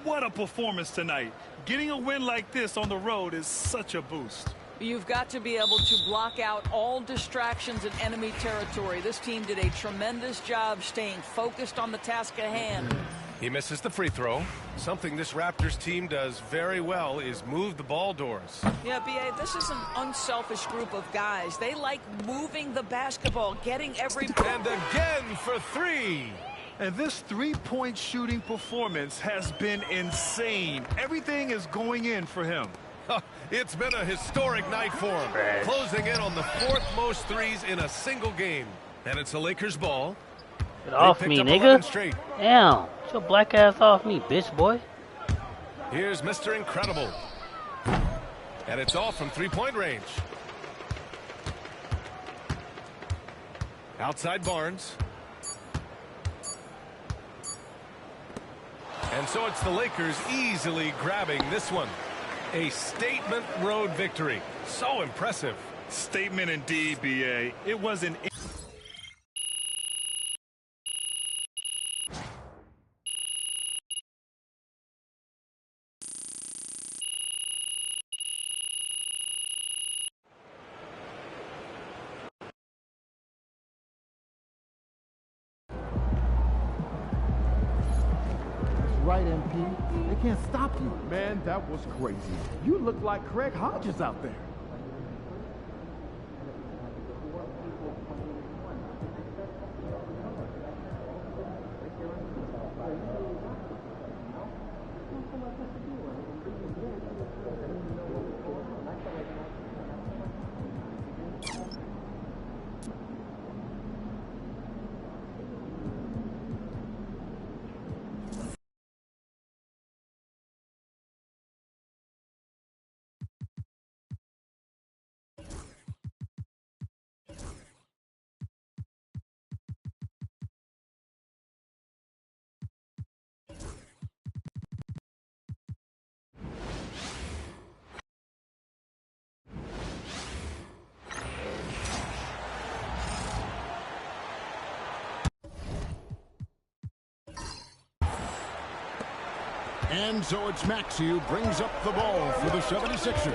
What a performance tonight. Getting a win like this on the road is such a boost. You've got to be able to block out all distractions in enemy territory. This team did a tremendous job staying focused on the task at hand. He misses the free throw. Something this Raptors team does very well is move the ball doors. Yeah, B.A., this is an unselfish group of guys. They like moving the basketball, getting every... And again for three. And this three-point shooting performance has been insane. Everything is going in for him. It's been a historic night for him. Closing in on the 4th most threes in a single game. And it's the Lakers' ball. Get off me, nigga. Damn. Get your black ass off me, bitch boy. Here's Mr. Incredible. And it's all from three-point range. Outside Barnes. And so it's the Lakers easily grabbing this one. A statement road victory. So impressive. Statement indeed, B.A. It was an... Right, MP. They can't stop you. Man, that was crazy. You look like Craig Hodges out there. And so it's Maxey who brings up the ball for the 76ers.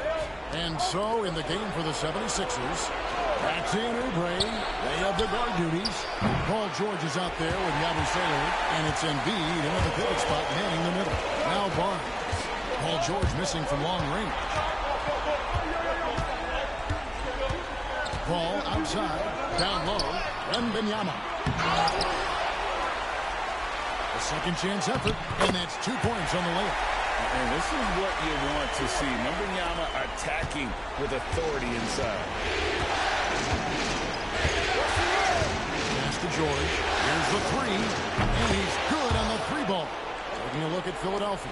And so in the game for the 76ers, Maxey and Oubre, they have the guard duties. Paul George is out there with Yabusele, and it's Embiid in the pivot spot manning the middle. Now Barnes. Paul George missing from long range. Paul outside, down low, Wembanyama. A second chance effort, and that's 2 points on the layup. And this is what you want to see. Wembanyama attacking with authority inside. Pass to George. Here's the three, and he's good on the three ball. Taking a look at Philadelphia.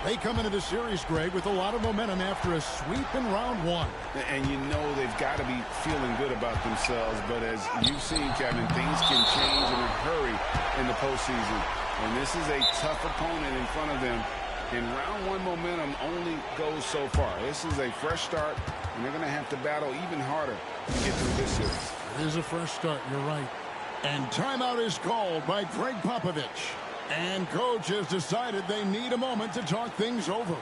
They come into the series, Greg, with a lot of momentum after a sweep in round one. And you know they've got to be feeling good about themselves. But as you've seen, Kevin, things can change in a hurry in the postseason. And this is a tough opponent in front of them. And round one momentum only goes so far. This is a fresh start, and they're going to have to battle even harder to get through this series. It is a fresh start, you're right. And timeout is called by Greg Popovich. And coach has decided they need a moment to talk things over.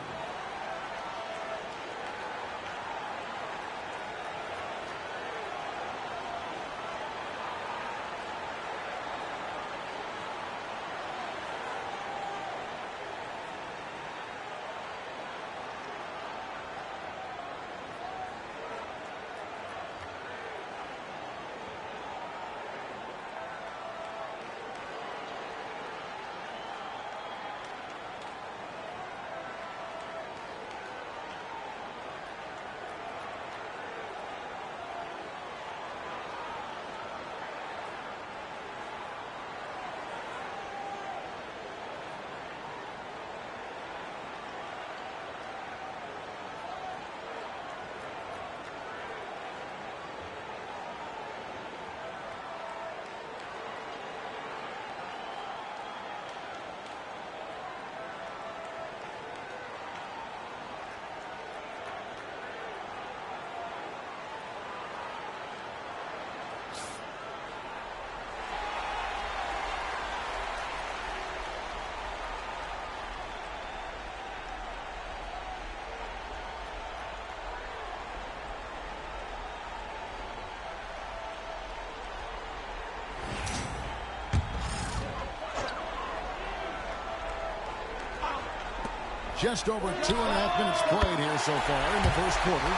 Just over 2.5 minutes played here so far in the first quarter.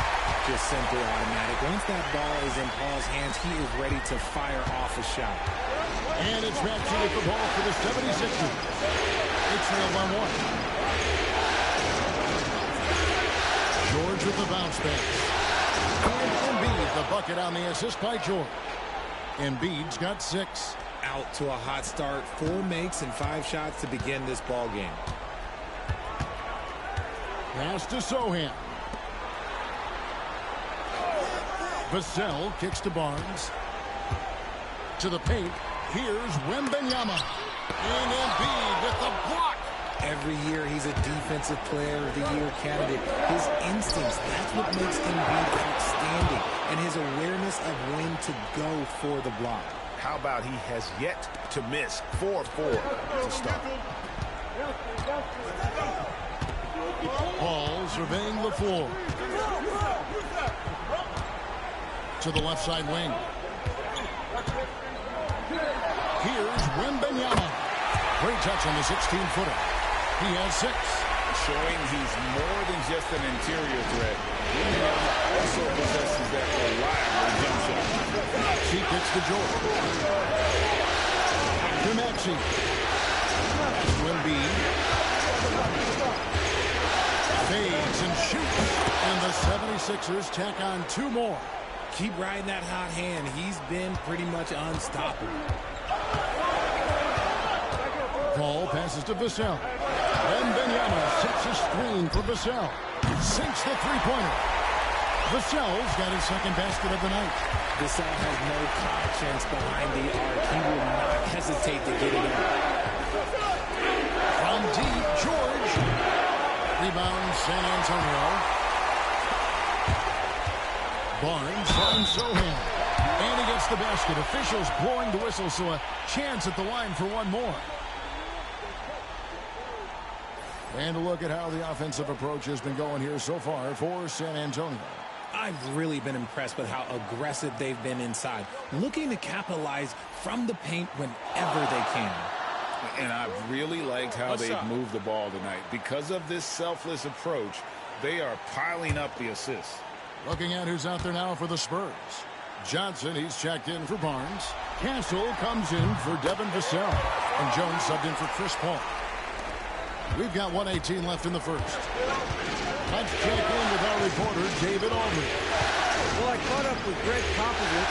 Just simply automatic. Once that ball is in Paul's hands, he is ready to fire off a shot. And it's Maxey with the ball for the 76ers. It's trailed by 1. George with the bounce pass. And Embiid, the bucket on the assist by George. Embiid's got 6. Out to a hot start. 4 makes and 5 shots to begin this ball game. Pass to Sohan. Vassell kicks to Barnes. To the paint. Here's Wembanyama. And Embiid with the block. Every year he's a Defensive Player of the Year candidate. His instincts, that's what makes Embiid outstanding. And his awareness of when to go for the block. How about he has yet to miss 4-4 to start. Paul surveying the floor. To the left side wing. Here's Wembanyama. Great touch on the 16-footer. He has 6. Showing he's more than just an interior threat. Wembanyama also possesses that reliable jump shot. She gets to George. To Maxey. Embiid. Fades and shoots. And the 76ers tack on 2 more. Keep riding that hot hand. He's been pretty much unstoppable. Paul passes to Vassell. Wembanyama sets a screen for Vassell. Sinks the three-pointer. Vassell's got his second basket of the night. Vassell has no conscience behind the arc. He will not hesitate to get it up. From deep, George. Rebound, San Antonio. Barnes finds Sohan. And he gets the basket. Officials blowing the whistle, so a chance at the line for 1 more. And a look at how the offensive approach has been going here so far for San Antonio. I've really been impressed with how aggressive they've been inside, looking to capitalize from the paint whenever they can. And I've really liked how they've moved the ball tonight. Because of this selfless approach, they are piling up the assists. Looking at who's out there now for the Spurs. Johnson, he's checked in for Barnes. Castle comes in for Devin Vassell. And Jones subbed in for Chris Paul. We've got 1:18 left in the first. Let's check in with our reporter, David Aldridge. Well, I caught up with Greg Popovich.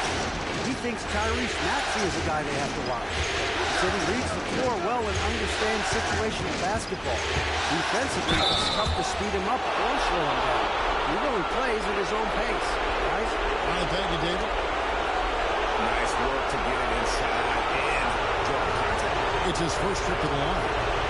He thinks Tyrese Maxey is a guy they have to watch. He said he reads the floor well and understands situational basketball. Defensively, it's tough to speed him up or slow him down. He really plays at his own pace. Guys? All right, thank you, David. Nice work to get it inside and draw contact. It's his first trip to the line.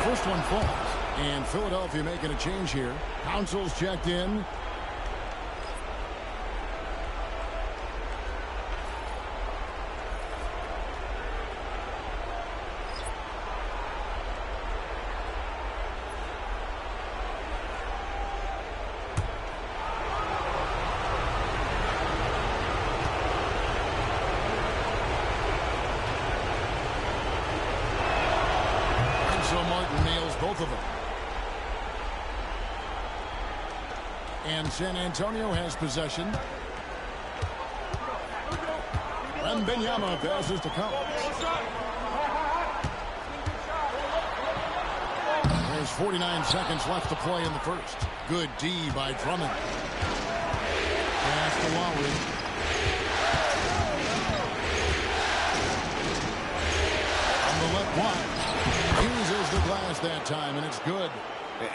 First one falls, and Philadelphia making a change here. Council's checked in. Both of them. And San Antonio has possession. Wembanyama passes to Collins. There's 49 seconds left to play in the first. Good D by Drummond. Pass to Lowry. On the left block. Uses the glass that time, and it's good.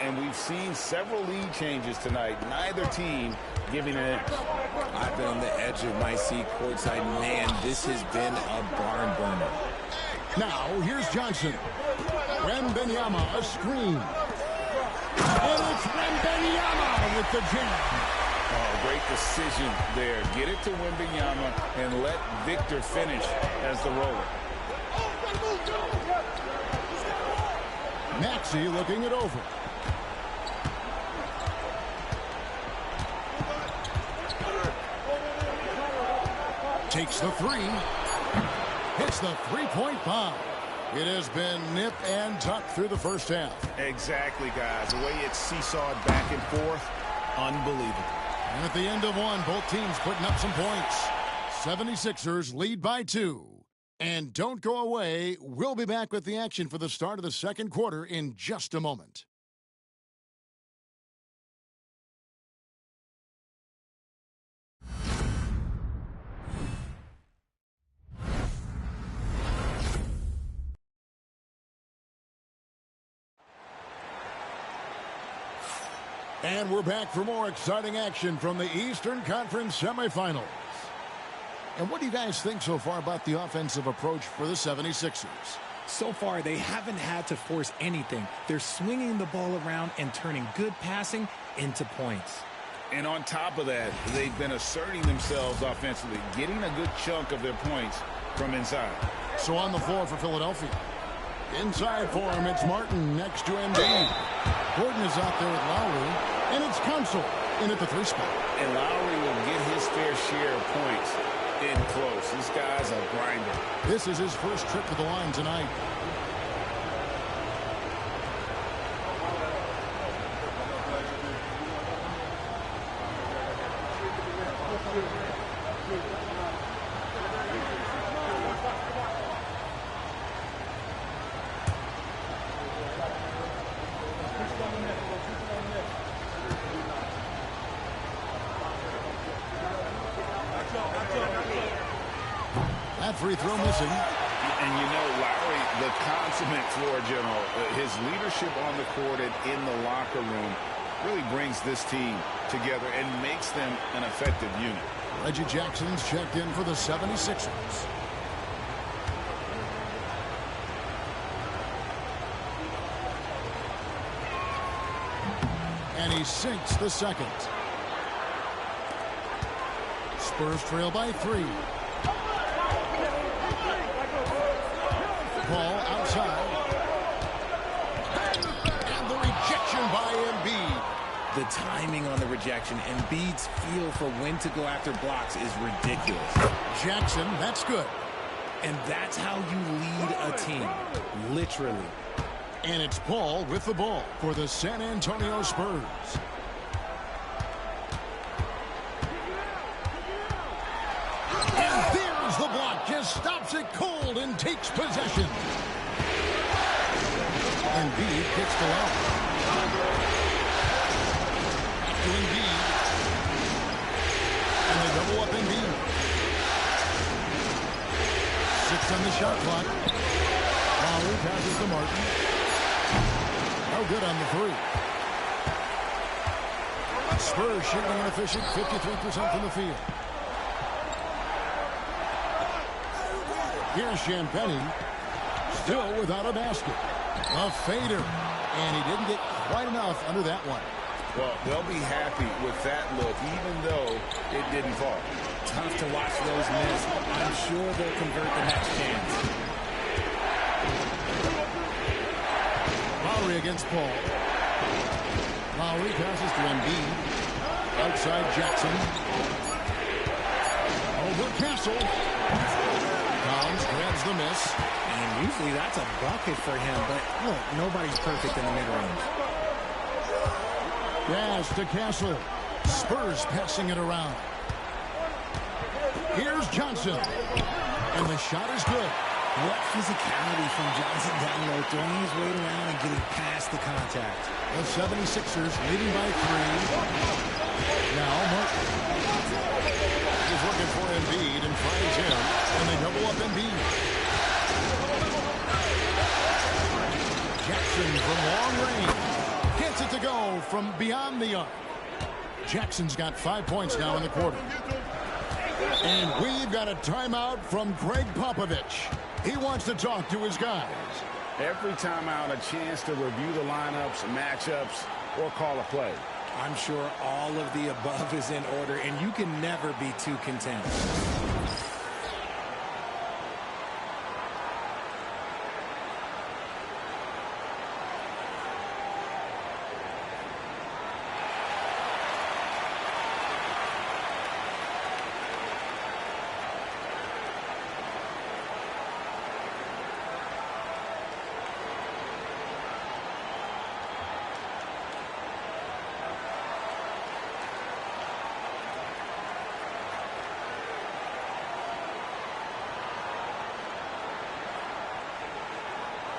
And we've seen several lead changes tonight. Neither team giving an inch. I've been on the edge of my seat courtside. Man, this has been a barn burner. Now, here's Johnson. Wembanyama, a screen. And it's Wembanyama with the jam. Oh, great decision there. Get it to Wembanyama and let Victor finish as the roller. Maxey looking it over. Takes the three. Hits the three-point bomb. It has been nip and tuck through the first half. Exactly, guys. The way it's seesawed back and forth, unbelievable. And at the end of one, both teams putting up some points. 76ers lead by 2. And don't go away. We'll be back with the action for the start of the second quarter in just a moment. And we're back for more exciting action from the Eastern Conference semifinals. And what do you guys think so far about the offensive approach for the 76ers? So far, they haven't had to force anything. They're swinging the ball around and turning good passing into points. And on top of that, they've been asserting themselves offensively, getting a good chunk of their points from inside. So on the floor for Philadelphia. Inside for him, it's Martin next to Embiid. Gordon is out there with Lowry, and it's Council in at the 3 spot. And Lowry will get his fair share of points in close. This guy's a grinder. This is his first trip to the line tonight. That free throw missing. And you know, Lowry, the consummate floor general, his leadership on the court and in the locker room really brings this team together and makes them an effective unit. Reggie Jackson's checked in for the 76ers. And he sinks the second. Spurs trail by 3. Ball outside. And the rejection by Embiid. The timing on the rejection, Embiid's feel for when to go after blocks is ridiculous. Jackson, that's good. And that's how you lead a team, literally. And it's Paul with the ball for the San Antonio Spurs. And there's the block. Just stops it cold and takes possession. Embiid gets the lob. Back to Embiid. And they double up Embiid. 6 on the shot clock. Lowry passes to Martin. No good on the 3. Spurs shooting inefficient, 53% from the field. Here's Champagny, still without a basket. A fader, and he didn't get quite enough under that one. Well, they'll be happy with that look, even though it didn't fall. Tough to watch those miss. I'm sure they'll convert the next chance. Lowry against Paul. Lowry passes to Embiid. Outside Jackson. Over Castle. Collins grabs the miss. And usually that's a bucket for him, but look, nobody's perfect in the mid-range. Pass to Castle. Spurs passing it around. Here's Johnson. And the shot is good. What physicality from Johnson down low, throwing his weight around and getting past the contact. The 76ers leading by 3. Now Martin. He's looking for Embiid and finds him. And they double up Embiid. Jackson from long range. Gets it to go from beyond the arc. Jackson's got 5 points now in the quarter. And we've got a timeout from Greg Popovich. He wants to talk to his guys. Every timeout, a chance to review the lineups, matchups, or call a play. I'm sure all of the above is in order, and you can never be too content.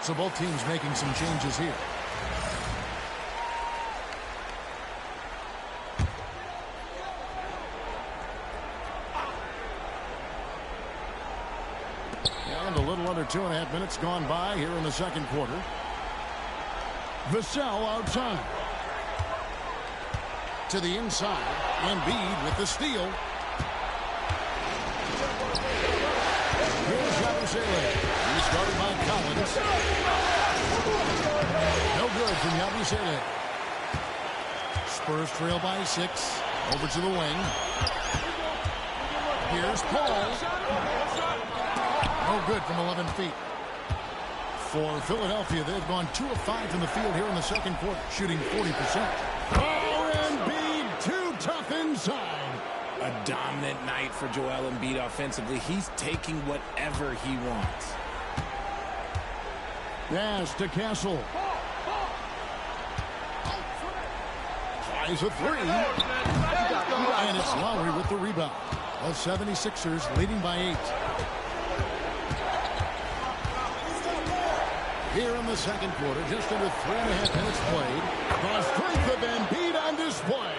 So both teams making some changes here. And a little under 2.5 minutes gone by here in the second quarter. Vassell outside. To the inside. Embiid with the steal. Here's Yabusele. He's guarded by Collins. No good from Yabusele. Spurs trail by 6. Over to the wing. Here's Paul. No good from 11 feet. For Philadelphia, they've gone 2 of 5 from the field here in the second quarter, shooting 40%. Oh, Embiid, too tough inside. A dominant night for Joel Embiid offensively. He's taking whatever he wants. Yes, to Castle. Tries a 3. And it's Lowry with the rebound. The 76ers leading by 8. Here in the second quarter, just under 3.5 minutes played. The strength of Embiid on display.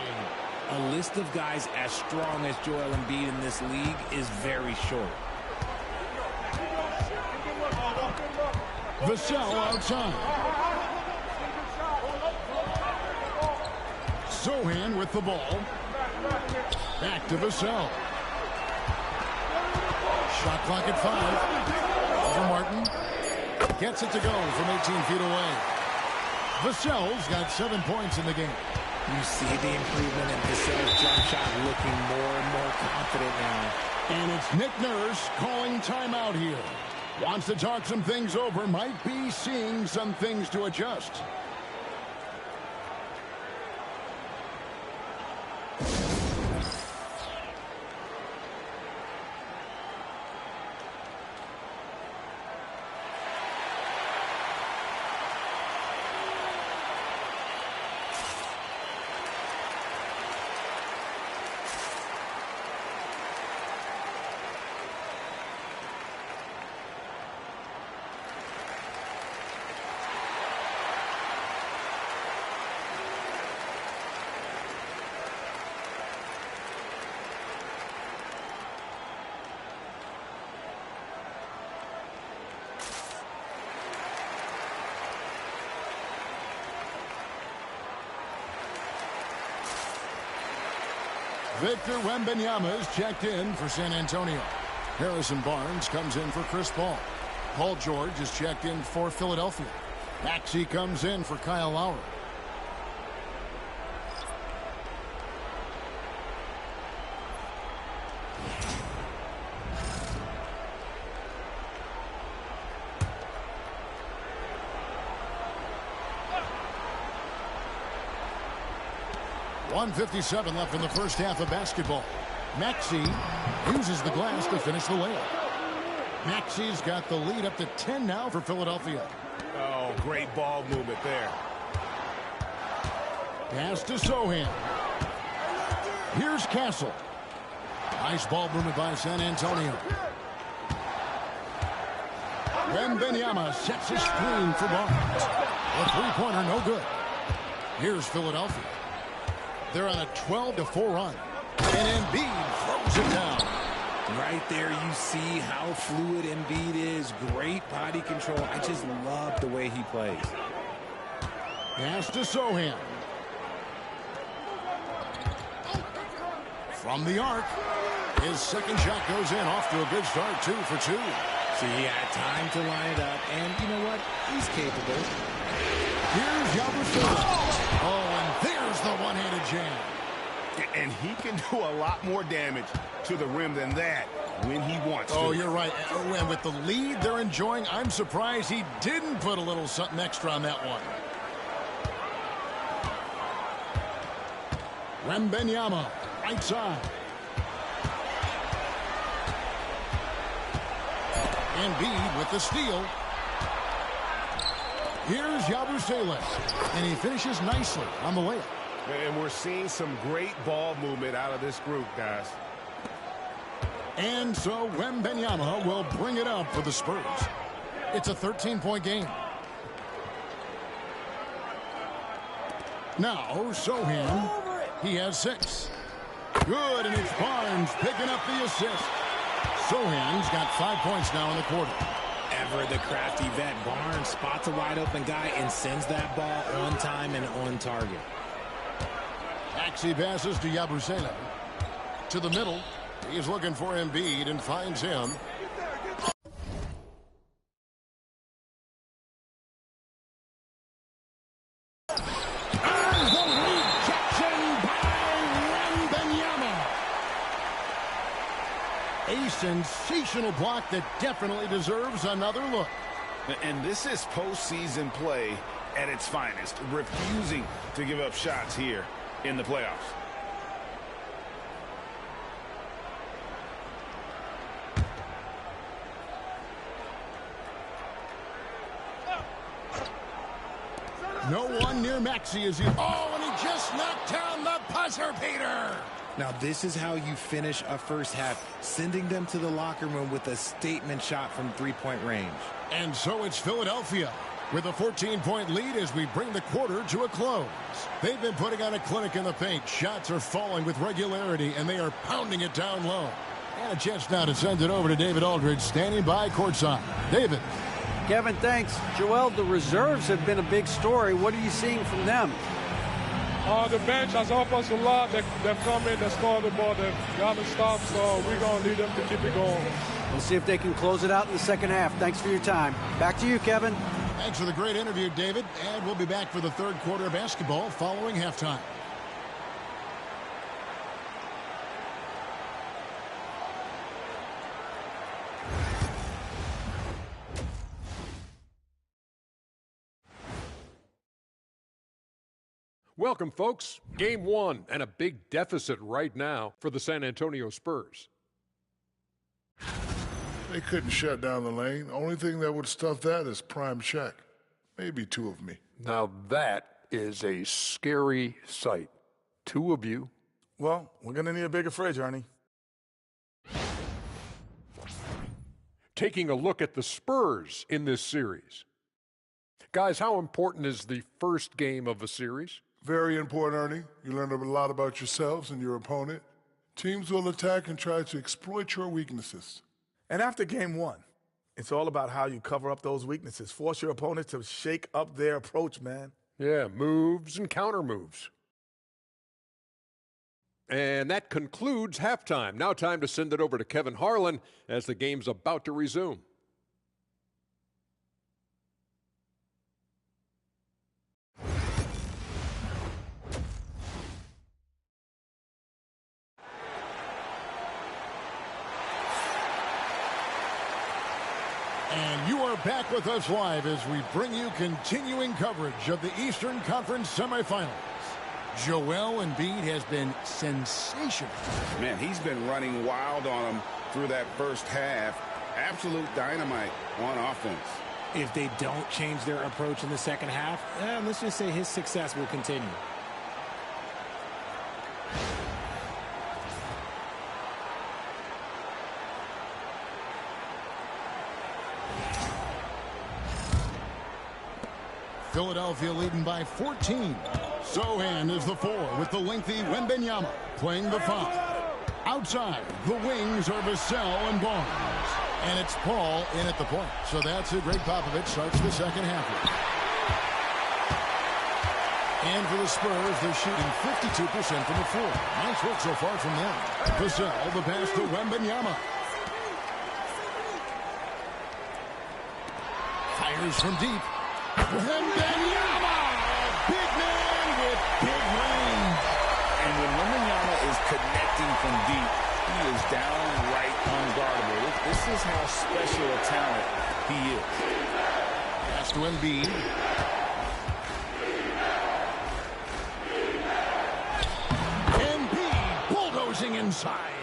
A list of guys as strong as Joel Embiid in this league is very short. Vassell outside. Sohan with the ball. Back to Vassell. Shot clock at 5. Over Martin. Gets it to go from 18 feet away. Vassell's got 7 points in the game. You see the improvement in Vassell's jump shot, looking more and more confident now. And it's Nick Nurse calling timeout here. Wants to talk some things over, might be seeing some things to adjust. Victor Wembanyama is checked in for San Antonio. Harrison Barnes comes in for Chris Paul. Paul George is checked in for Philadelphia. Maxey comes in for Kyle Lowry. .157 left in the first half of basketball. Maxey uses the glass to finish the layup. Maxey's got the lead up to 10 now for Philadelphia. Oh, great ball movement there. Pass to Sohan. Here's Castle. Nice ball movement by San Antonio. Wembanyama sets a screen for Barnes. A three-pointer, no good. Here's Philadelphia. They're on a 12-4 run. And Embiid throws it down. Right there you see how fluid Embiid is. Great body control. I just love the way he plays. Pass to Sohan. From the arc. His second shot goes in. Off to a good start. 2 for 2. So he had time to line it up. And you know what? He's capable. Here's Yabusele. Oh, and there's There's the one-handed jam. And he can do a lot more damage to the rim than that when he wants to. Oh, you're right. And with the lead they're enjoying, I'm surprised he didn't put a little something extra on that one. Wembanyama, right side. Embiid with the steal. Here's Yabusele, and he finishes nicely on the layup. And we're seeing some great ball movement out of this group, guys. And so Wembanyama will bring it up for the Spurs. It's a 13-point game. Now, Sohan, he has 6. Good, and it's Barnes picking up the assist. Sohan's got 5 points now in the quarter. Ever the crafty vet, Barnes spots a wide open guy and sends that ball on time and on target. Maxey passes to Yabusele. To the middle. He's looking for Embiid and finds him. And the rejection by Wembanyama. A sensational block that definitely deserves another look. And this is postseason play at its finest, refusing to give up shots here in the playoffs. No one near Maxey as he... Oh, and he just knocked down the buzzer beater. Now, this is how you finish a first half, sending them to the locker room with a statement shot from three-point range. And so it's Philadelphia with a 14-point lead as we bring the quarter to a close. They've been putting on a clinic in the paint. Shots are falling with regularity, and they are pounding it down low. And a chance now to send it over to David Aldridge, standing by courtside. David. Kevin, thanks. Joel, the reserves have been a big story. What are you seeing from them? The bench has helped us a lot. They've come in, they scored the ball, they've gotten stopped, so we're going to need them to keep it going. We'll see if they can close it out in the second half. Thanks for your time. Back to you, Kevin. Thanks for the great interview, David. And we'll be back for the third quarter of basketball following halftime. Welcome, folks. Game 1 and a big deficit right now for the San Antonio Spurs. They couldn't shut down the lane. Only thing that would stuff that is prime check. Maybe 2 of me. Now that is a scary sight. 2 of you. Well, we're going to need a bigger fridge, Ernie. Taking a look at the Spurs in this series. Guys, how important is the first game of a series? Very important, Ernie. You learn a lot about yourselves and your opponent. Teams will attack and try to exploit your weaknesses. And after game 1, it's all about how you cover up those weaknesses. Force your opponent to shake up their approach, man. Yeah, moves and counter moves. And that concludes halftime. Now time to send it over to Kevin Harlan as the game's about to resume. And you are back with us live as we bring you continuing coverage of the Eastern Conference semifinals. Joel Embiid has been sensational. Man, he's been running wild on him through that first half. Absolute dynamite on offense. If they don't change their approach in the second half, let's just say his success will continue. Philadelphia leading by 14. Sohan is the 4 with the lengthy Wembanyama playing the 5. Outside, the wings are Vassell and Barnes. And it's Paul in at the point. So that's it. Greg Popovich starts the second half. And for the Spurs, they're shooting 52% from the floor. Nice work so far from them. Vassell, the pass to Wembanyama. Fires from deep. Wembanyama! Big man with big range. And when Wembanyama is connecting from deep, he is downright unguardable. This is how special a talent he is. Pass to Embiid. Embiid bulldozing inside.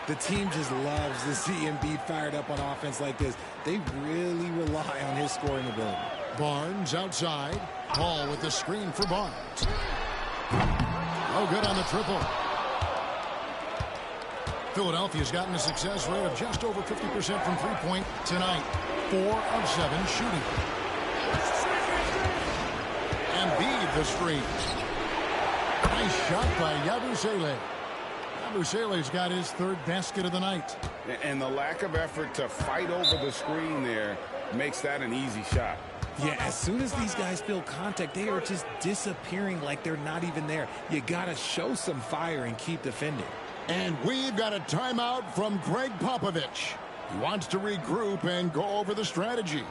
The team just loves to see Embiid fired up on offense like this. They really rely on his scoring ability. Barnes outside. Hall with the screen for Barnes. No good on the triple. Philadelphia's gotten a success rate of just over 50% from three-point tonight. 4 of 7 shooting. Embiid the screen. Nice shot by Yabusele. Yabusele's got his 3rd basket of the night. And the lack of effort to fight over the screen there makes that an easy shot. Yeah, as soon as these guys feel contact, they are just disappearing like they're not even there. You got to show some fire and keep defending. And we've got a timeout from Greg Popovich. He wants to regroup and go over the strategy.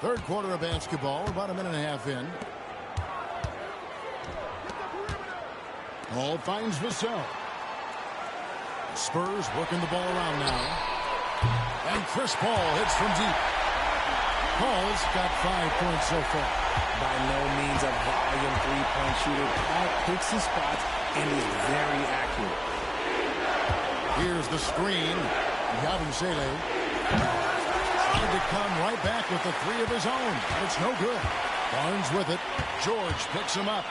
Third quarter of basketball, about a minute and a half in. Hall finds Vassell. Spurs working the ball around now. And Chris Paul hits from deep. Paul's got 5 points so far. By no means a volume three-point shooter. Paul picks his spots and is very accurate. Here's the screen. Yabusele. Trying to come right back with the 3 of his own. But it's no good. Barnes with it. George picks him up.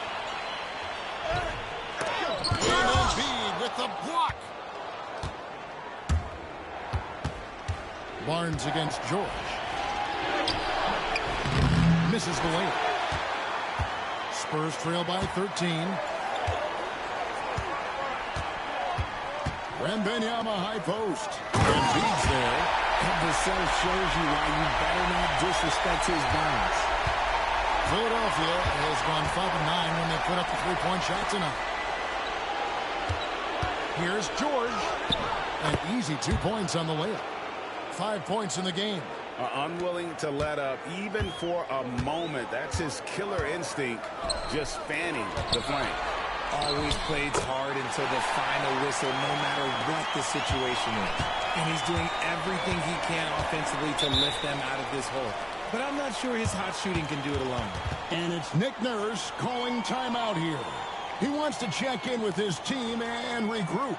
And Embiid with the block. Barnes against George. Misses the layup. Spurs trail by 13. Wembanyama high post. Embiid's there. Vassell shows you why you better not disrespect his bounds. Philadelphia has gone 5-9 when they put up the three-point shot tonight. Here's George. An easy 2 points on the layup. 5 points in the game. Unwilling to let up even for a moment. That's his killer instinct, just fanning the flank. Always plays hard until the final whistle, no matter what the situation is. And he's doing everything he can offensively to lift them out of this hole. But I'm not sure his hot shooting can do it alone. And it's Nick Nurse calling timeout here. He wants to check in with his team and regroup.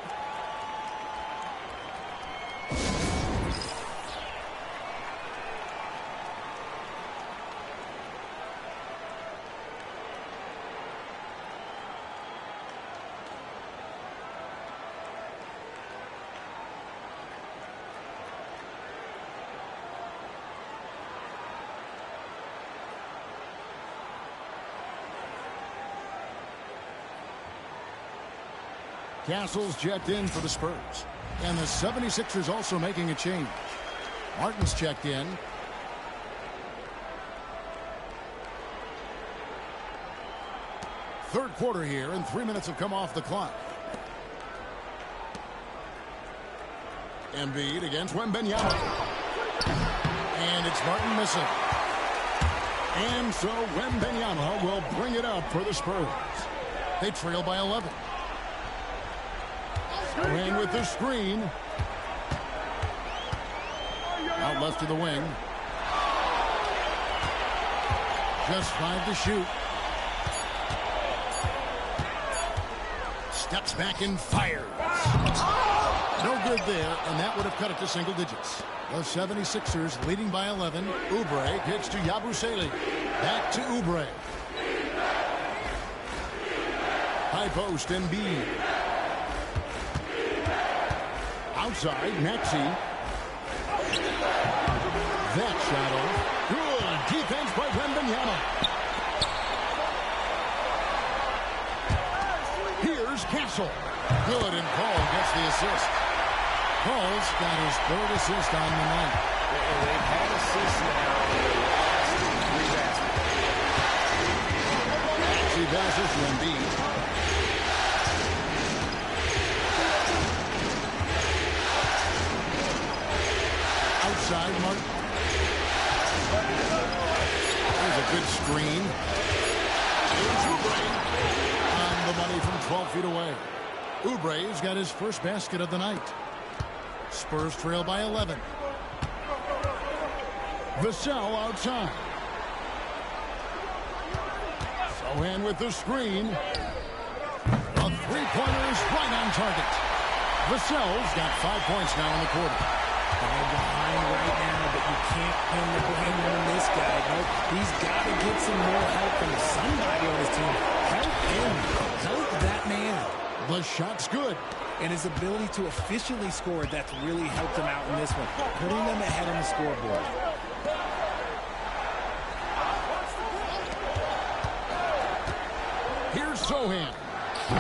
Castle's checked in for the Spurs. And the 76ers also making a change. Martin's checked in. Third quarter here, and 3 minutes have come off the clock. Embiid against Wembanyama. And it's Martin missing. And so Wembanyama will bring it up for the Spurs. They trail by 11. And with the screen. Out left to the wing. Just 5 to shoot. Steps back and fires. No good there, and that would have cut it to single digits. The 76ers leading by 11. Oubre gets to Yabusele. Back to Oubre. High post, Embiid. Outside, Maxey. That shot off. Good defense by Wembanyama. Here's Castle. Good, and Paul gets the assist. Paul's got his 3rd assist on the night. They've had assists now in the last 3 baskets. Maxey passes to Embiid. Outside, Martin. There's a good screen. Here's Oubre. On the money from 12 feet away. Oubre's got his first basket of the night. Spurs trail by 11. Vassell outside. Sohan with the screen. A three-pointer is right on target. Vassell's got 5 points now in the quarter. They're behind right now, but you can't pin the blame on this guy. Nope. He's got to get some more help from somebody on his team. Help him. Help that man. The shot's good. And his ability to efficiently score, that's really helped him out in this one, putting them ahead on the scoreboard. Here's Sohan.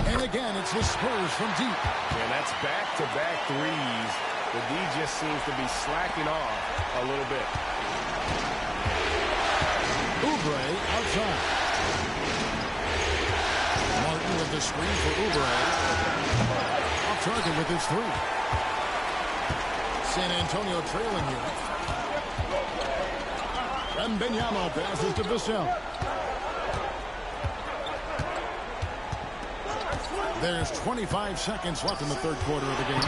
And again, it's the Spurs from deep. And that's back-to-back threes. The D just seems to be slacking off a little bit. Oubre outside. Martin with the screen for Oubre. Off target with his 3. San Antonio trailing here. Wembanyama passes to Vassell. There's 25 seconds left in the 3rd quarter of the game.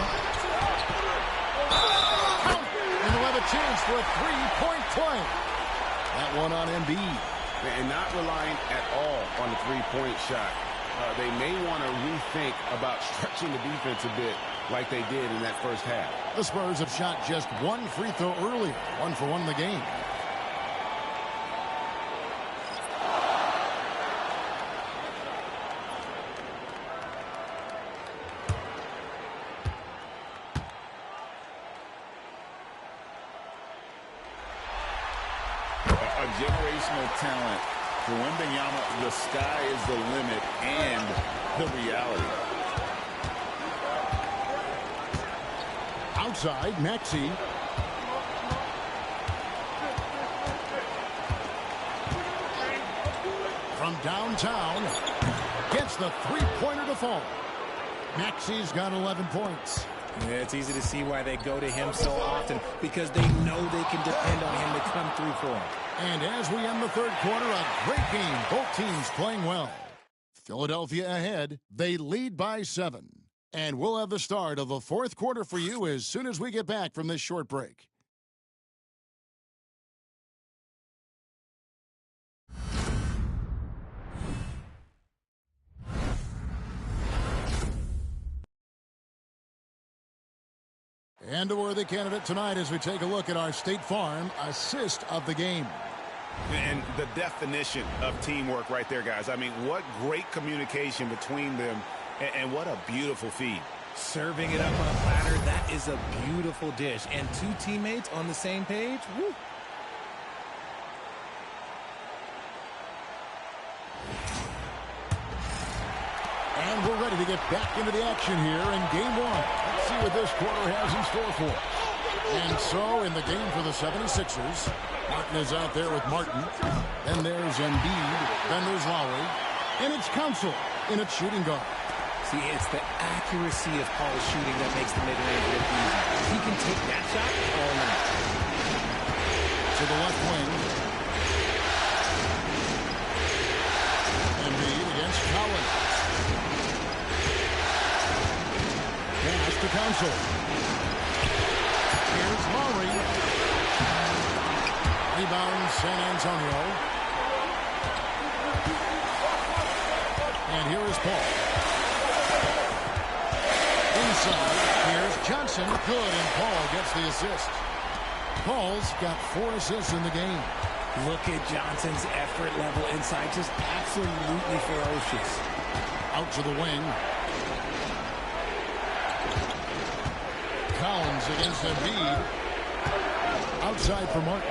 And we'll have a chance for a 3-point play. That one on Embiid. And not relying at all on the 3-point shot. They may want to rethink about stretching the defense a bit like they did in that first half. The Spurs have shot just 1 free throw earlier. 1 for 1 in the game. A generational talent. For Wembanyama, the sky is the limit and the reality. Outside, Maxey. From downtown, gets the 3-pointer to fall. Maxey's got 11 points. Yeah, it's easy to see why they go to him so often, because they know they can depend on him to come through for them. And as we end the 3rd quarter, a great game. Both teams playing well. Philadelphia ahead. They lead by 7. And we'll have the start of the 4th quarter for you as soon as we get back from this short break. And a worthy candidate tonight as we take a look at our State Farm assist of the game. And the definition of teamwork right there, guys. I mean, what great communication between them, and what a beautiful feed. Serving it up on a platter, that is a beautiful dish. And 2 teammates on the same page, woo. And we're ready to get back into the action here in game 1. Let's see what this quarter has in store for us. And so in the game for the 76ers, Martin is out there with Martin. Then there's Embiid. Then there's Lowry. And it's Council in its shooting guard. See, it's the accuracy of Paul's shooting that makes the mid-range look easy. He can take that shot all night. To the left wing. Embiid against Collins. Pass to Council. Here's Murray. Rebound San Antonio. And here is Paul. Inside, here's Johnson. Good, and Paul gets the assist. Paul's got 4 assists in the game. Look at Johnson's effort level inside. Just absolutely ferocious. Out to the wing. Collins against Embiid. Outside for Martin.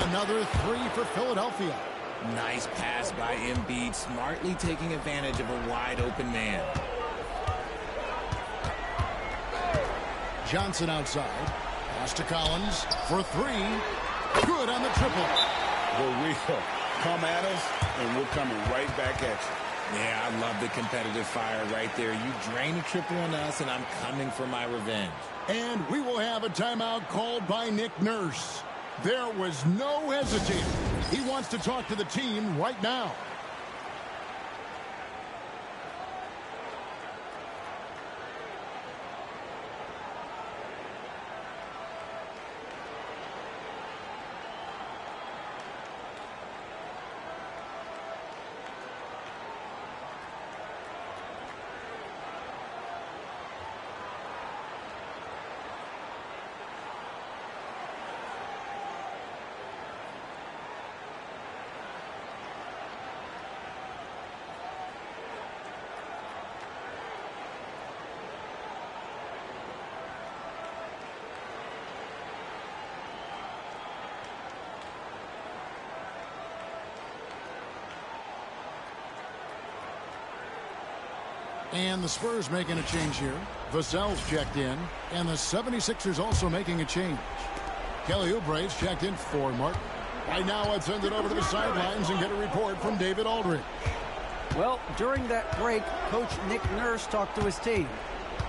Another 3 for Philadelphia. Nice pass by Embiid, smartly taking advantage of a wide-open man. Johnson outside. Pass to Collins for 3. Good on the triple. For real. Come at us, and we're coming right back at you. Yeah, I love the competitive fire right there. You drain a triple on us, and I'm coming for my revenge. And we will have a timeout called by Nick Nurse. There was no hesitating. He wants to talk to the team right now. And the Spurs making a change here. Vassell's checked in. And the 76ers also making a change. Kelly Oubre's checked in for Martin. Right now, let's send it over to the sidelines and get a report from David Aldridge. Well, during that break, Coach Nick Nurse talked to his team.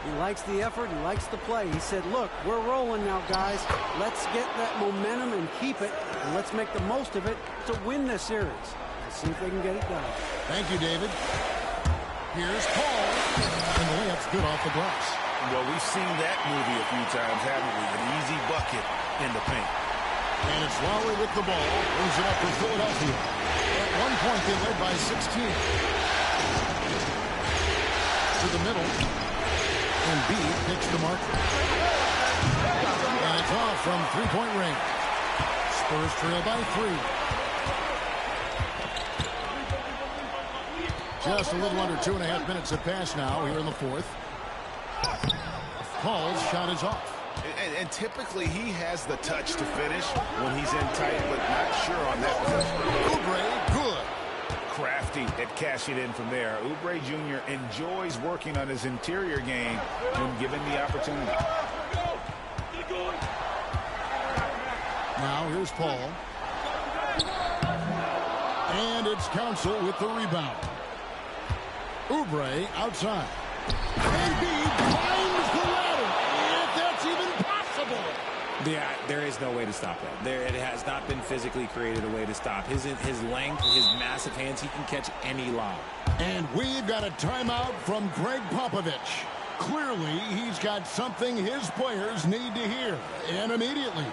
He likes the effort. He likes the play. He said, look, we're rolling now, guys. Let's get that momentum and keep it. And let's make the most of it to win this series. Let's see if they can get it done. Thank you, David. Here's Paul, and the layup's good off the glass. Well, we've seen that movie a few times, haven't we? An easy bucket in the paint. And it's Lowry with the ball. Brings it up for Philadelphia. At one point, they led by 16. To the middle. Embiid picks the marker. And it's off from three-point range. Spurs trail by 3. Just a little under 2.5 minutes have passed now here in the fourth. Paul's shot is off. And typically he has the touch to finish when he's in tight, but not sure on that possession. Oubre, good. Crafty at cashing in from there. Oubre Jr. enjoys working on his interior game when given the opportunity. Now here's Paul. And it's Council with the rebound. Oubre outside. Embiid climbs the ladder, if that's even possible. Yeah, there is no way to stop that. It has not been physically created a way to stop. His length, his massive hands, he can catch any lob. And we've got a timeout from Greg Popovich. Clearly, he's got something his players need to hear, and immediately.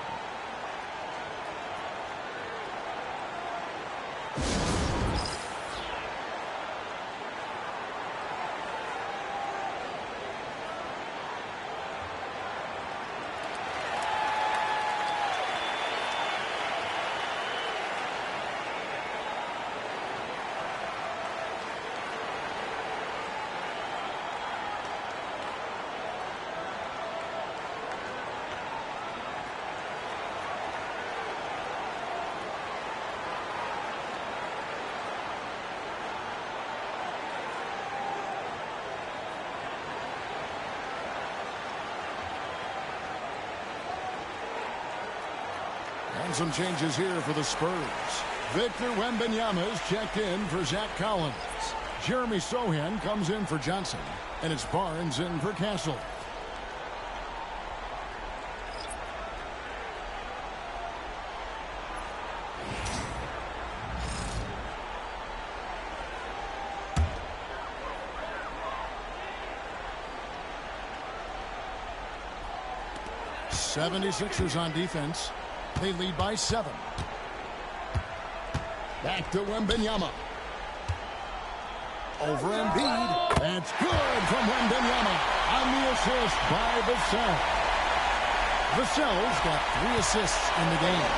And some changes here for the Spurs. Victor Wembanyama is checked in for Zach Collins. Jeremy Sohan comes in for Johnson, and it's Barnes in for Castle. '76ers on defense. They lead by 7. Back to Wembanyama. Over Embiid. That's good from Wembanyama on the assist by Vassell. Vassell's got 3 assists in the game.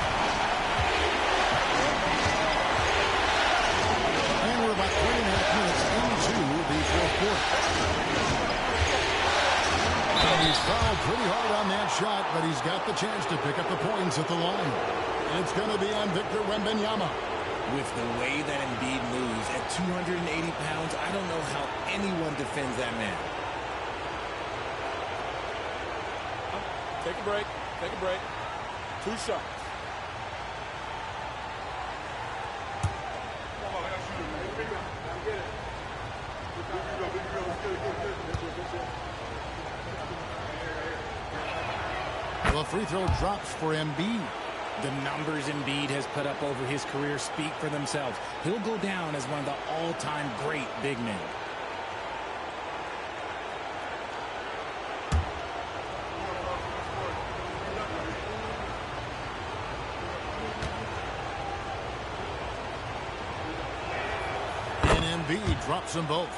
And we're about 3.5 minutes into the fourth quarter. And he's fouled pretty hard on that shot, but he's got the chance to pick up the points at the line. It's going to be on Victor Wembanyama. With the way that Embiid moves at 280 pounds, I don't know how anyone defends that man. Take a break. Take a break. 2 shots. The free throw drops for Embiid. The numbers Embiid has put up over his career speak for themselves. He'll go down as one of the all-time great big men. And Embiid drops them both.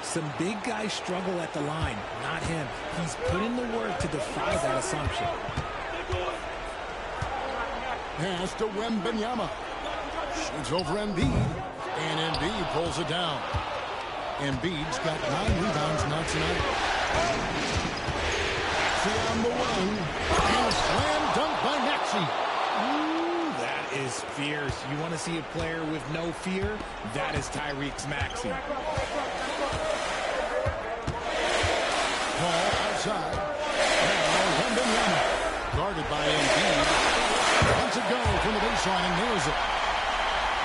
Some big guys struggle at the line, not him. He's put in the work to defy that assumption. Pass to Wembanyama. Shoots over Embiid. And Embiid pulls it down. Embiid's got 9 rebounds now tonight. Maxey on the wing. And a slam dunk by Maxey. Ooh, that is fierce. You want to see a player with no fear? That is Tyrese Maxey. Paul outside. Now Wembanyama. Guarded by Embiid. Lets it go from the baseline and nails it.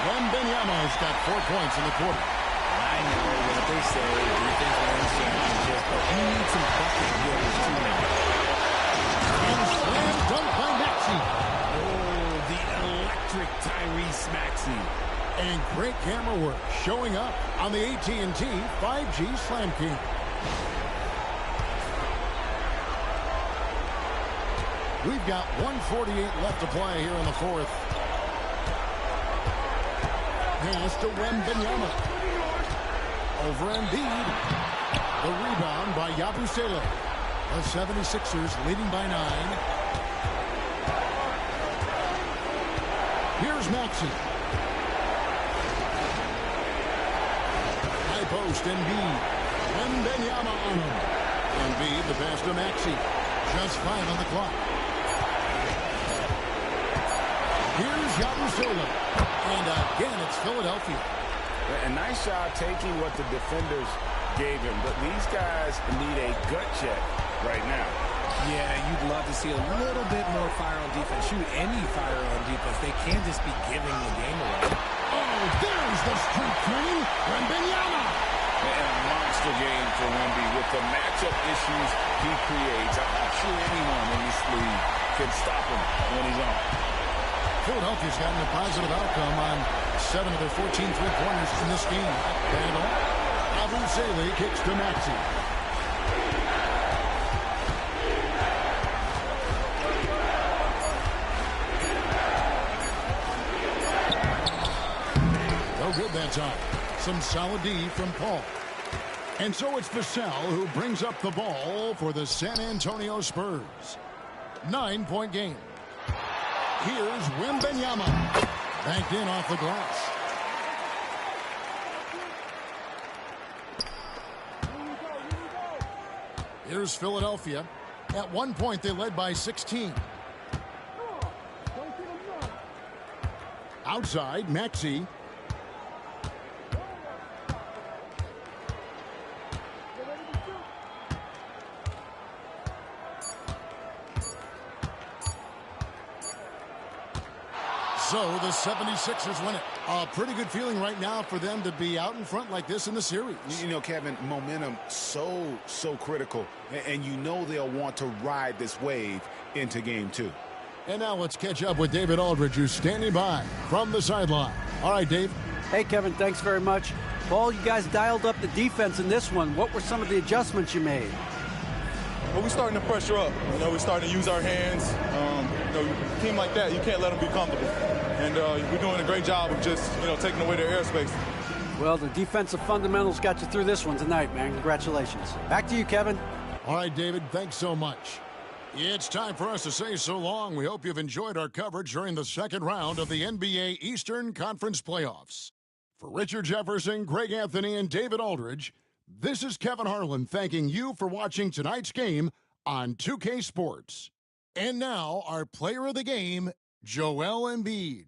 Wembanyama's got 4 points in the quarter. I know what they say, defense wins championships, but you need some bucket getters too now. And slam dunk by Maxey. Oh, the electric Tyrese Maxey. And great camera work showing up on the AT&T 5G Slam King. We've got 1:48 left to play here in the fourth. Pass to Wembanyama. Over Embiid. The rebound by Yabusele. The 76ers leading by 9. Here's Maxey. High post Embiid. Wembanyama on him. Embiid the pass to Maxey. Just 5 on the clock. Here's Yabusele. And again, it's Philadelphia. A nice job taking what the defenders gave him. But these guys need a gut check right now. Yeah, you'd love to see a little bit more fire on defense. Shoot, any fire on defense. They can't just be giving the game away. Oh, there's the street king, Wembanyama. And a monster game for Wemby with the matchup issues he creates. I'm not sure anyone in this league can stop him when he's on. Philadelphia's gotten a positive outcome on 7 of their 14 three-pointers in this game. And Yabusele kicks to Maxey. No good that time. Some solid D from Paul. And so it's Vassell who brings up the ball for the San Antonio Spurs. 9-point game. Here's Wembanyama. Banked in off the glass. Here's Philadelphia. At one point, they led by 16. Outside, Maxey. so the 76ers win it. A pretty good feeling right now for them to be out in front like this in the series. You know, Kevin, momentum so critical. And you know they'll want to ride this wave into game 2. And now let's catch up with David Aldridge, who's standing by from the sideline. All right, Dave. Hey, Kevin, thanks very much. Paul, you guys dialed up the defense in this one. What were some of the adjustments you made? Well, we're starting to pressure up. You know, we're starting to use our hands. You know, a team like that, you can't let them be comfortable. And we're doing a great job of just, you know, taking away their airspace. Well, the defensive fundamentals got you through this one tonight, man. Congratulations. Back to you, Kevin. All right, David, thanks so much. It's time for us to say so long. We hope you've enjoyed our coverage during the second round of the NBA Eastern Conference Playoffs. For Richard Jefferson, Greg Anthony, and David Aldridge, this is Kevin Harlan thanking you for watching tonight's game on 2K Sports. And now, our player of the game, Joel Embiid.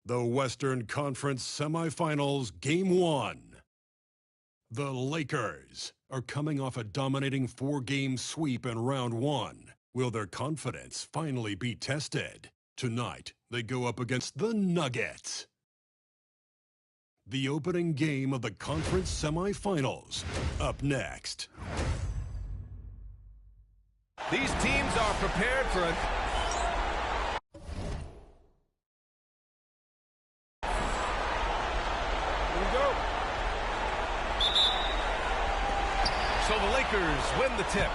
The Western Conference Semifinals, Game 1. The Lakers are coming off a dominating 4-game sweep in Round 1. Will their confidence finally be tested? Tonight, they go up against the Nuggets. The opening game of the conference semifinals. Up next. These teams are prepared for a... So the Lakers win the tip.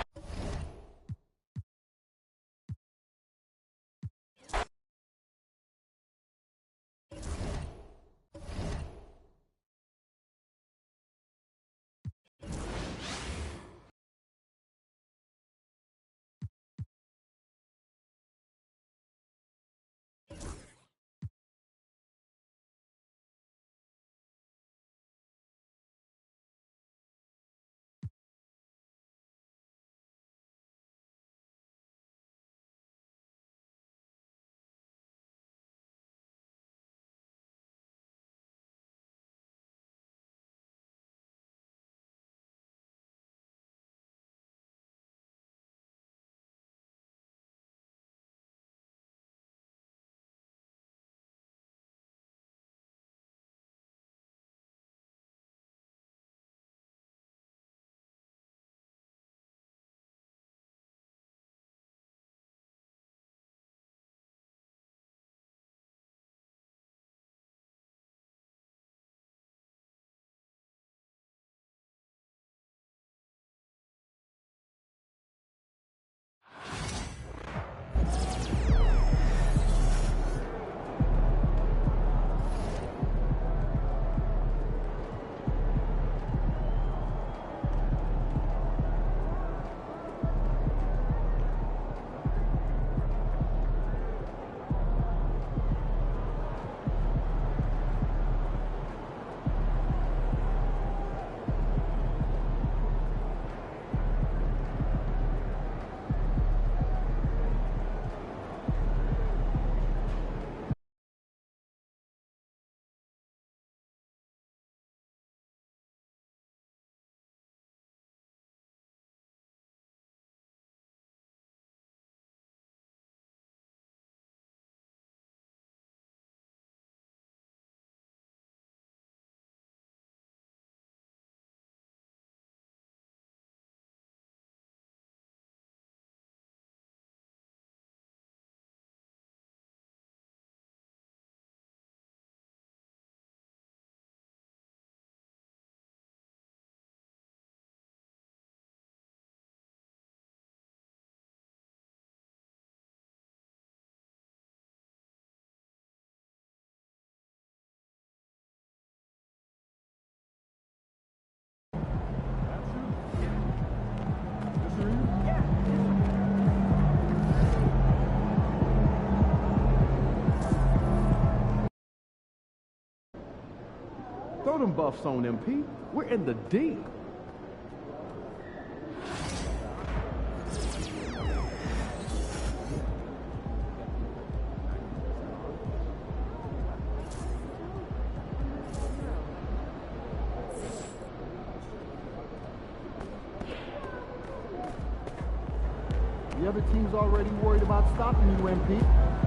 Throw them buffs on MP. We're in the deep. The other team's already worried about stopping you, MP.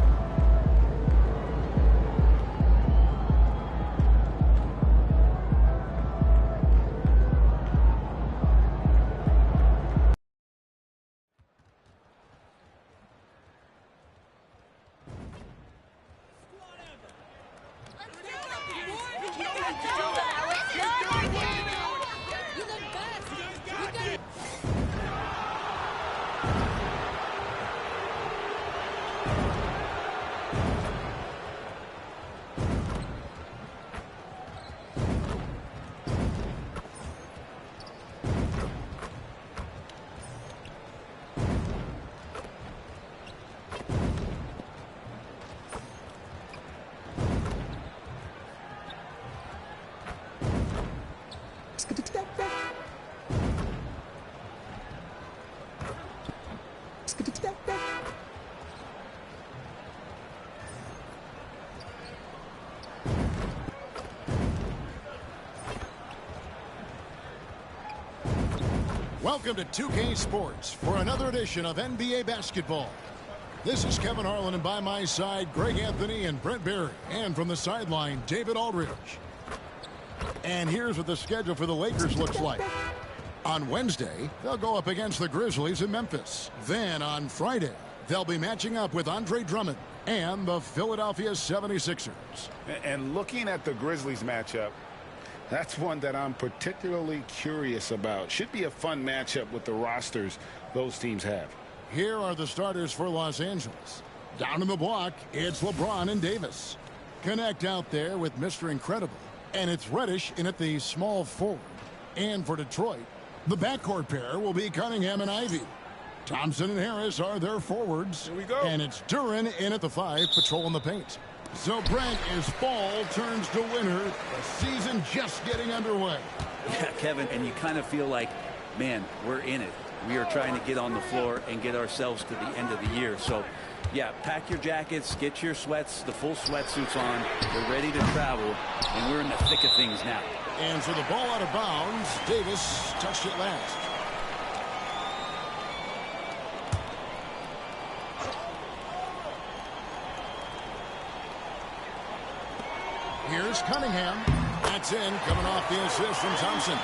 Welcome to 2K Sports for another edition of NBA basketball. This is Kevin Harlan, and by my side, Greg Anthony and Brent Barry. And from the sideline, David Aldridge. And here's what the schedule for the Lakers looks like. On Wednesday, they'll go up against the Grizzlies in Memphis. Then on Friday, they'll be matching up with Andre Drummond and the Philadelphia 76ers. And looking at the Grizzlies matchup, that's one that I'm particularly curious about. Should be a fun matchup with the rosters those teams have. Here are the starters for Los Angeles. Down in the block, it's LeBron and Davis. Connect out there with Mr. Incredible. And it's Reddish in at the small forward. And for Detroit, the backcourt pair will be Cunningham and Ivy. Thompson and Harris are their forwards. Here we go. And it's Duran in at the 5, patrolling the paint. So, Brent, as fall turns to winter, the season just getting underway. Yeah, Kevin, and you kind of feel like, man, we're in it. We are trying to get on the floor and get ourselves to the end of the year. So, yeah, pack your jackets, get your sweats, the full sweatsuits on. We're ready to travel, and we're in the thick of things now. And so the ball out of bounds. Davis touched it last. Here's Cunningham. That's in, coming off the assist from Thompson.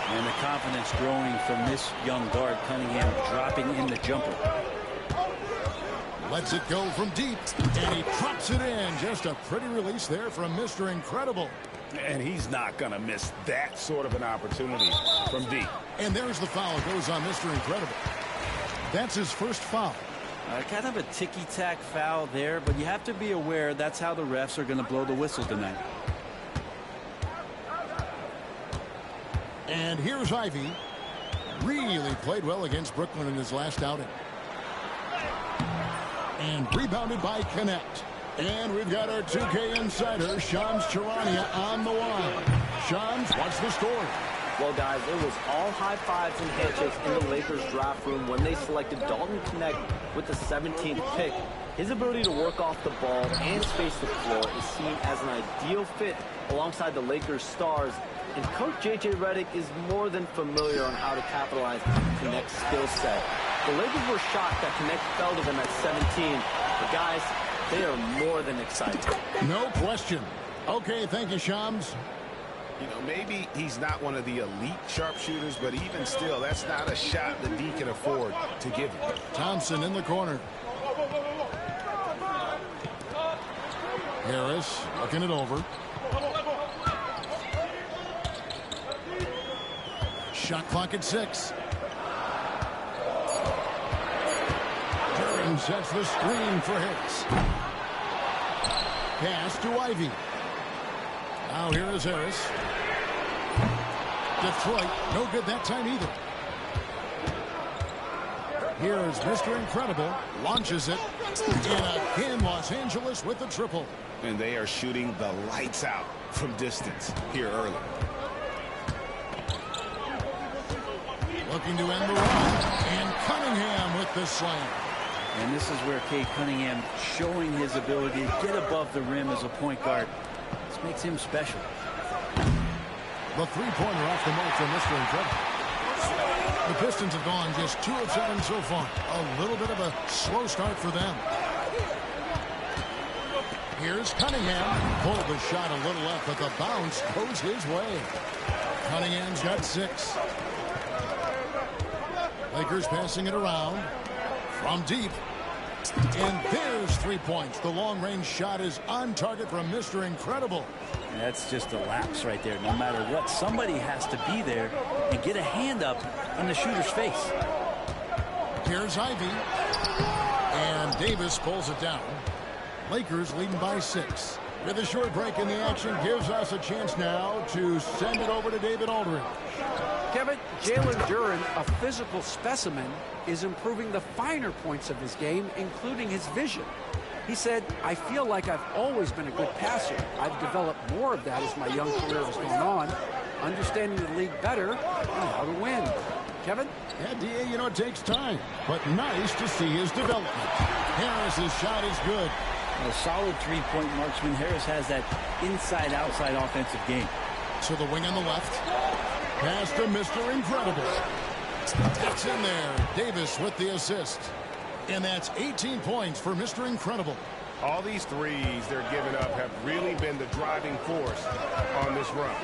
And the confidence growing from this young guard, Cunningham, dropping in the jumper. Lets it go from deep, and he drops it in. Just a pretty release there from Mr. Incredible. And he's not going to miss that sort of an opportunity from deep. And there's the foul. It goes on Mr. Incredible. That's his first foul. Kind of a ticky-tack foul there, but you have to be aware that's how the refs are going to blow the whistle tonight. And here's Ivy. Really played well against Brooklyn in his last outing. And rebounded by Connect. And we've got our 2K insider, Shams Charania, on the line. Shams, what's the story? Well, guys, it was all high fives and handshakes in the Lakers draft room when they selected Dalton Connect with the 17th pick. His ability to work off the ball and space the floor is seen as an ideal fit alongside the Lakers stars. And Coach J.J. Redick is more than familiar on how to capitalize Connect's skill set. The Lakers were shocked that Connect fell to them at 17. But, guys, they are more than excited. No question. Okay, thank you, Shams. You know, maybe he's not one of the elite sharpshooters, but even still, that's not a shot the D can afford to give him. Thompson in the corner. Harris looking it over. Shot clock at 6. Duran sets the screen for Harris. Pass to Ivy. Now here is Harris. Detroit, no good that time either. Here's Mr. Incredible, launches it, and again Los Angeles with the triple. And they are shooting the lights out from distance here early. Looking to end the run, and Cunningham with the slam. And this is where Cade Cunningham showing his ability to get above the rim as a point guard. This makes him special. The three-pointer off the mark for Mr. Incredible. The Pistons have gone just 2 of 7 so far. A little bit of a slow start for them. Here's Cunningham. Pulled the shot a little left, but the bounce goes his way. Cunningham's got 6. Lakers passing it around from deep. And there's 3 points. The long-range shot is on target from Mr. Incredible. That's just a lapse right there. No matter what, somebody has to be there and get a hand up in the shooter's face. Here's Ivy. And Davis pulls it down. Lakers leading by 6. With a short break in the action, gives us a chance now to send it over to David Aldridge. Kevin, Jalen Duren, a physical specimen, is improving the finer points of his game, including his vision. He said, I feel like I've always been a good passer. I've developed more of that as my young career has gone on, understanding the league better and how to win. Kevin? Yeah, D.A., you know, it takes time, but nice to see his development. Harris's shot is good. A solid three-point marksman. Harris has that inside-outside offensive game. To the wing on the left. Pass to Mr. Incredible. That's in there. Davis with the assist. And that's 18 points for Mr. Incredible. All these threes they're giving up have really been the driving force on this run.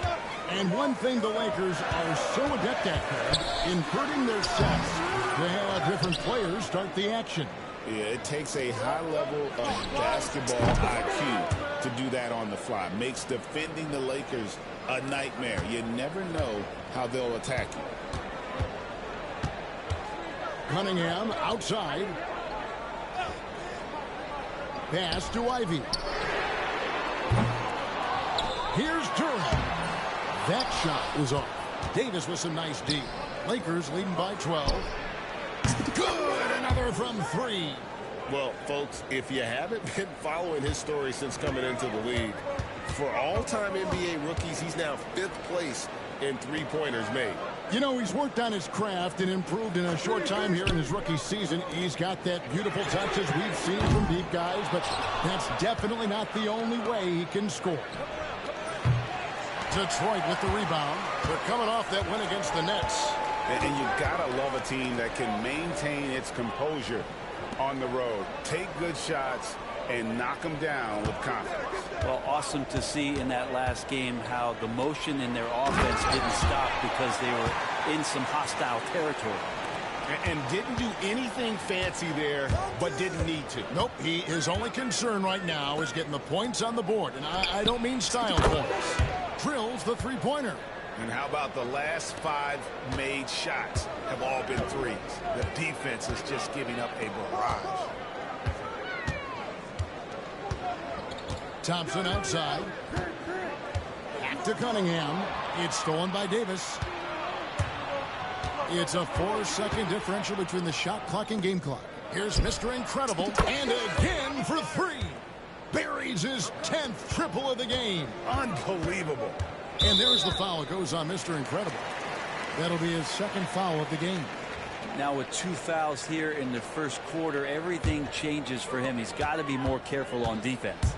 And one thing the Lakers are so adept at, Craig, in hurting their sets, they have different players start the action. Yeah, it takes a high level of basketball IQ to do that on the fly. Makes defending the Lakers a nightmare. You never know how they'll attack you. Cunningham outside. Pass to Ivy. Here's Durham. That shot is off. Davis with some nice D. Lakers leading by 12. Good, another from 3. Well, folks, if you haven't been following his story since coming into the league, for all-time NBA rookies, he's now 5th place in three-pointers made. You know, he's worked on his craft and improved in a short time here in his rookie season. He's got that beautiful touch as we've seen from deep guys, but that's definitely not the only way he can score. Detroit with the rebound. They're coming off that win against the Nets. And you've got to love a team that can maintain its composure on the road. Take good shots and knock them down with confidence. Well, awesome to see in that last game how the motion in their offense didn't stop because they were in some hostile territory. And didn't do anything fancy there, but didn't need to. Nope, his only concern right now is getting the points on the board. And I don't mean style points. Drills the three-pointer. And how about the last 5 made shots have all been threes? The defense is just giving up a barrage. Thompson outside. Back to Cunningham. It's stolen by Davis. It's a 4-second differential between the shot clock and game clock. Here's Mr. Incredible. And again for 3. Buries his 10th triple of the game. Unbelievable. And there's the foul. It goes on Mr. Incredible. That'll be his 2nd foul of the game. Now with 2 fouls here in the first quarter, everything changes for him. He's got to be more careful on defense.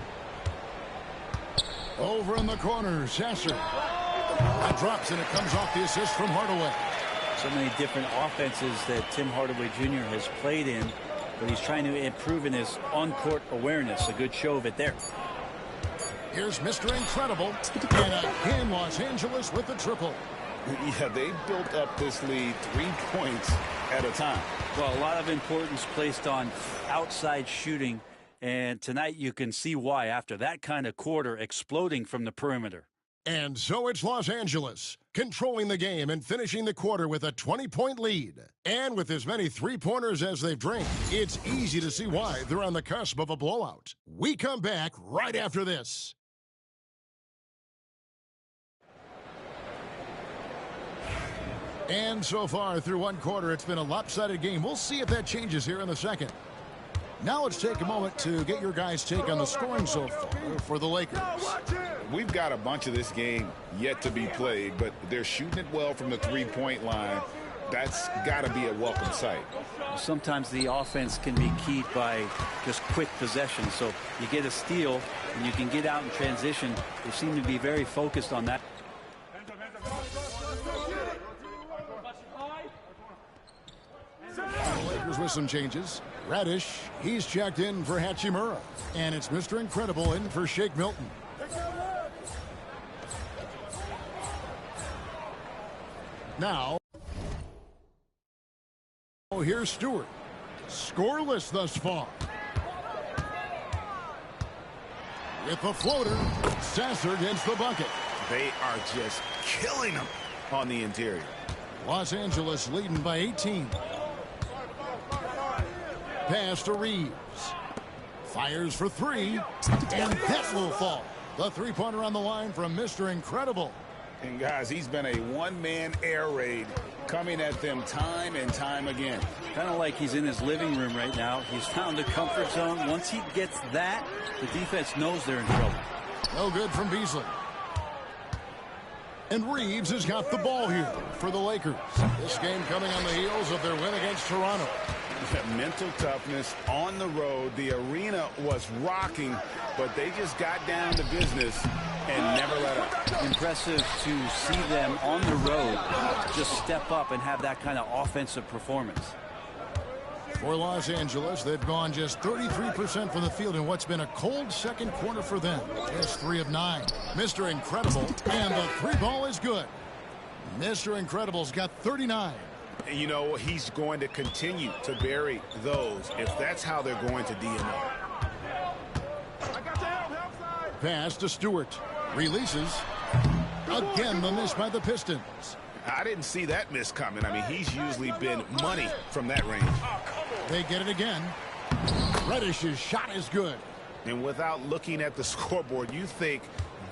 Over in the corner, Sasser. That drops, and it comes off the assist from Hardaway. So many different offenses that Tim Hardaway Jr. has played in, but he's trying to improve in his on-court awareness. A good show of it there. Here's Mr. Incredible. And again, Los Angeles with the triple. Yeah, they built up this lead 3 points at a time. Well, a lot of importance placed on outside shooting. And tonight you can see why after that kind of quarter exploding from the perimeter. And so it's Los Angeles controlling the game and finishing the quarter with a 20-point lead. And with as many three-pointers as they've drained, it's easy to see why they're on the cusp of a blowout. We come back right after this. And so far through one quarter, it's been a lopsided game. We'll see if that changes here in the second. Now let's take a moment to get your guys' take on the scoring so far for the Lakers. we've got a bunch of this game yet to be played, but they're shooting it well from the three-point line. That's got to be a welcome sight. Sometimes the offense can be keyed by just quick possession. So you get a steal and you can get out in transition. They seem to be very focused on that. Lakers with some changes. Reddish, he's checked in for Hachimura. And it's Mr. Incredible in for Shake Milton. Now, here's Stewart. Scoreless thus far. With the floater, Sasser gets the bucket. They are just killing them on the interior. Los Angeles leading by 18. Pass to Reeves. Fires for three. And that will fall. The three-pointer on the line from Mr. Incredible. And guys, he's been a one-man air raid coming at them time and time again. Kind of like he's in his living room right now. He's found a comfort zone. Once he gets that, the defense knows they're in trouble. No good from Beasley. And Reeves has got the ball here for the Lakers. This game coming on the heels of their win against Toronto. Mental toughness on the road. The arena was rocking, but they just got down to business and never let up. Impressive to see them on the road just step up and have that kind of offensive performance. For Los Angeles, they've gone just 33% from the field in what's been a cold second quarter for them. Just 3 of 9. Mr. Incredible, and the three ball is good. Mr. Incredible's got 39. You know, he's going to continue to bury those if that's how they're going to DNO. Pass to Stewart. Releases. Again, the miss by the Pistons. I didn't see that miss coming. I mean, he's usually been money from that range. They get it again. Reddish's shot is good. And without looking at the scoreboard, you think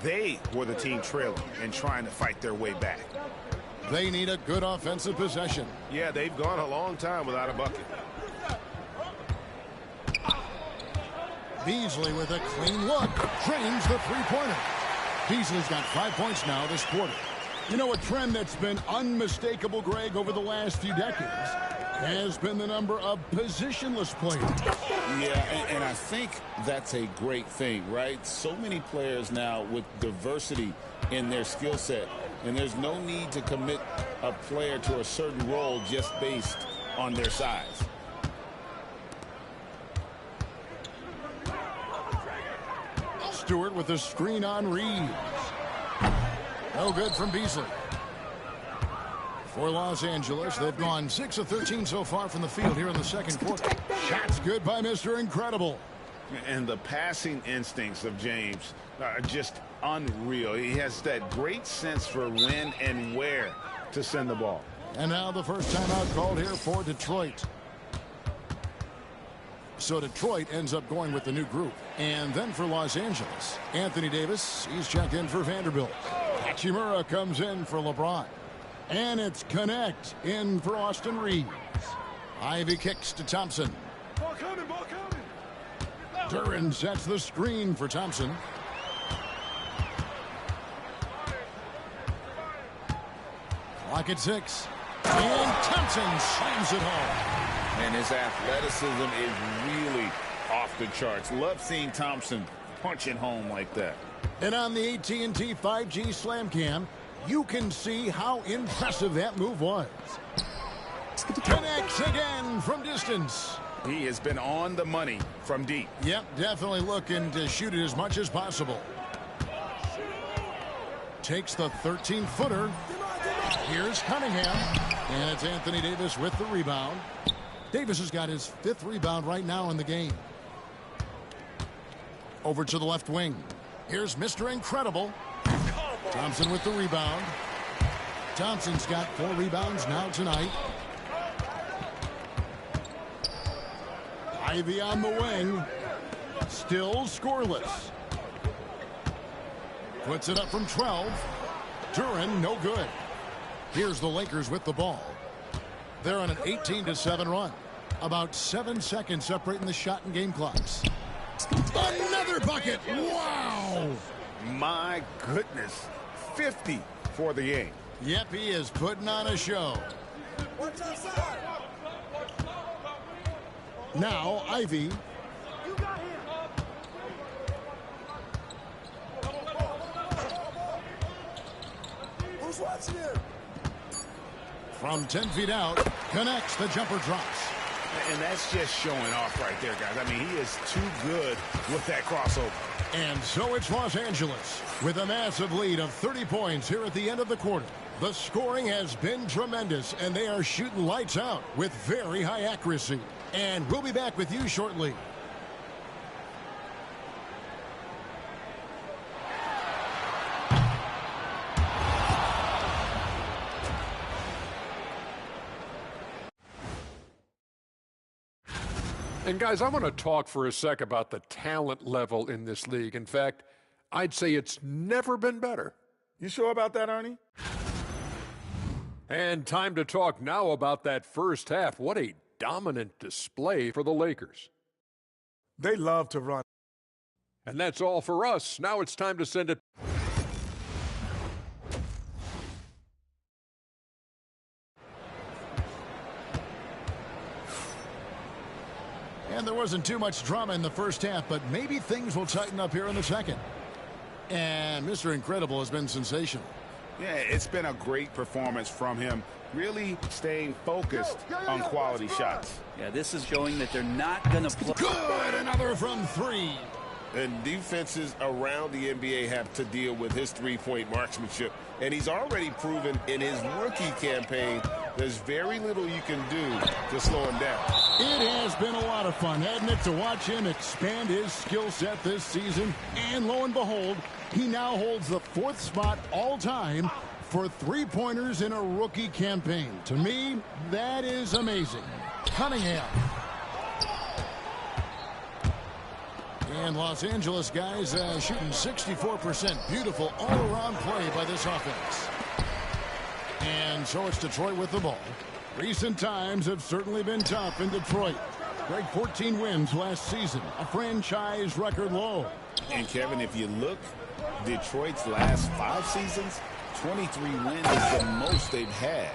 they were the team trailing and trying to fight their way back. They need a good offensive possession. Yeah, they've gone a long time without a bucket. Beasley with a clean look. Trains the three-pointer. Beasley's got 5 points now this quarter. You know, a trend that's been unmistakable, Greg, over the last few decades has been the number of positionless players. Yeah, and I think that's a great thing, right? So many players now with diversity in their skill set, and there's no need to commit a player to a certain role just based on their size. Stewart with a screen on Reeves. No good from Beasley. For Los Angeles, they've gone 6 of 13 so far from the field here in the second quarter. Shots good by Mr. Incredible. And the passing instincts of James are just unreal. He has that great sense for when and where to send the ball. And now the first timeout called here for Detroit. So Detroit ends up going with the new group. And then for Los Angeles, Anthony Davis, he's checked in for Vanderbilt. Hachimura comes in for LeBron. And it's Connect in for Austin Reeves. Ivy kicks to Thompson. Ball coming, ball coming. Duran sets the screen for Thompson. Clock at 6. And Thompson slams it home. And his athleticism is really off the charts. Love seeing Thompson punching home like that. And on the AT&T 5G Slam Cam, you can see how impressive that move was. Connects again from distance. He has been on the money from deep. Yep, definitely looking to shoot it as much as possible. Takes the 13-footer. Here's Cunningham. And it's Anthony Davis with the rebound. Davis has got his 5th rebound right now in the game. Over to the left wing. Here's Mr. Incredible. Thompson with the rebound. Thompson's got 4 rebounds now tonight. Ivy on the wing. Still scoreless. Puts it up from 12. Duran, no good. Here's the Lakers with the ball. They're on an 18-7 run. About 7 seconds separating the shot and game clocks. Another bucket. Wow. My goodness. 50 for the game. Yep, he is putting on a show. Now, Ivy. Who's watching him? From 10 feet out, connects, the jumper drops. And that's just showing off right there, guys. I mean, he is too good with that crossover. And so it's Los Angeles with a massive lead of 30 points here at the end of the quarter. The scoring has been tremendous, and they are shooting lights out with very high accuracy. And we'll be back with you shortly. And guys, I want to talk for a sec about the talent level in this league. In fact, I'd say it's never been better. You sure about that, Ernie? And time to talk now about that first half. What a dominant display for the Lakers. They love to run. And that's all for us. Now it's time to send it. And there wasn't too much drama in the first half, but maybe things will tighten up here in the second. And Mr. Incredible has been sensational. Yeah, it's been a great performance from him, really staying focused on quality shots. Yeah, this is showing that they're not going to play. Good, another from three. And defenses around the NBA have to deal with his three-point marksmanship. And he's already proven in his rookie campaign there's very little you can do to slow him down. It has been a lot of fun, hasn't it, to watch him expand his skill set this season. And lo and behold, he now holds the 4th spot all-time for three-pointers in a rookie campaign. To me, that is amazing. Cunningham. And Los Angeles guys shooting 64%. Beautiful all-around play by this offense. And so it's Detroit with the ball. Recent times have certainly been tough in Detroit. Greg, 14 wins last season, a franchise record low. And Kevin, if you look, Detroit's last 5 seasons, 23 wins is the most they've had.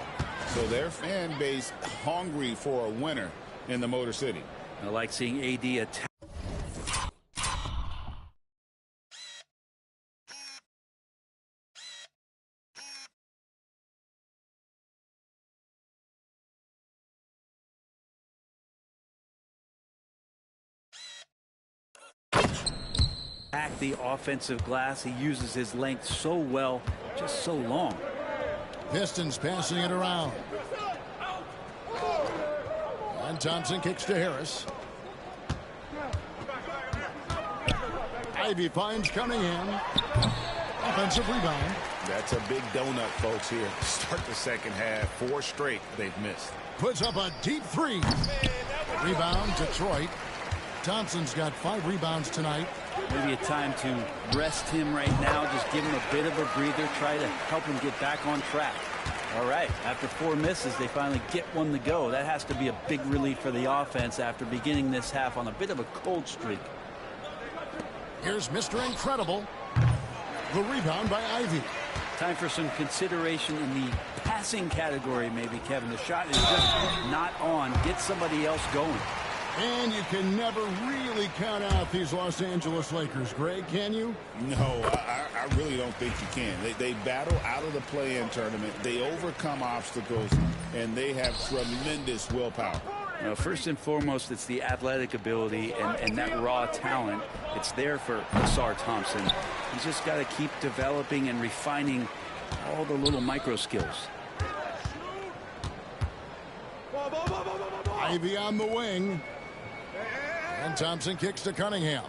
So their fan base hungry for a winner in the Motor City. I like seeing AD attack. The offensive glass. He uses his length so well, just so long. Pistons passing it around. And Thompson kicks to Harris. Ivy finds Cunningham. Offensive rebound. That's a big donut, folks, here. Start the second half. 4 straight they've missed. Puts up a deep 3. Rebound, Detroit. Thompson's got 5 rebounds tonight. Maybe a time to rest him right now. Just give him a bit of a breather. Try to help him get back on track. All right. After 4 misses, they finally get one to go. That has to be a big relief for the offense after beginning this half on a bit of a cold streak. Here's Mr. Incredible. The rebound by Ivy. Time for some consideration in the passing category, maybe, Kevin. The shot is just not on. Get somebody else going. And you can never really count out these Los Angeles Lakers, Greg, can you? No, I really don't think you can. They battle out of the play-in tournament. They overcome obstacles, and they have tremendous willpower. First and foremost, it's the athletic ability and that raw talent. It's there for Ausar Thompson. He's just got to keep developing and refining all the little micro skills. Ivy on the wing. And Thompson kicks to Cunningham.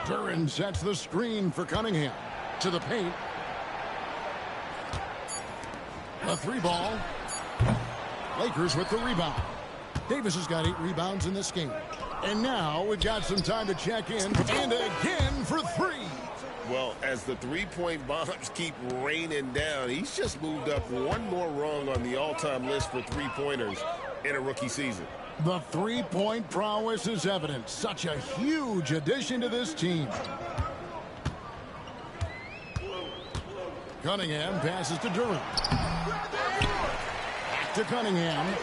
Duran sets the screen for Cunningham. To the paint. A 3-ball. Lakers with the rebound. Davis has got 8 rebounds in this game. And now we've got some time to check in. And again for 3. Well, as the three-point bombs keep raining down, he's just moved up one more rung on the all-time list for three-pointers in a rookie season. The three-point prowess is evident. Such a huge addition to this team. Cunningham passes to Durant. Back to Cunningham.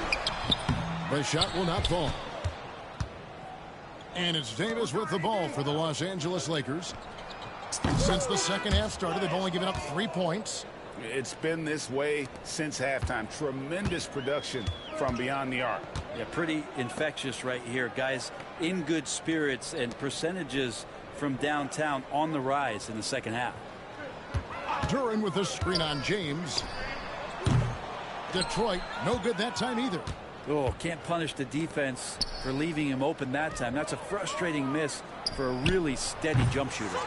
The shot will not fall. And it's Davis with the ball for the Los Angeles Lakers. Since the second half started, they've only given up 3 points. It's been this way since halftime. Tremendous production from beyond the arc. Yeah, pretty infectious right here. Guys in good spirits, and percentages from downtown on the rise in the second half. Duran with the screen on James. Detroit, no good that time either. Oh, can't punish the defense for leaving him open that time. That's a frustrating miss for a really steady jump shooter.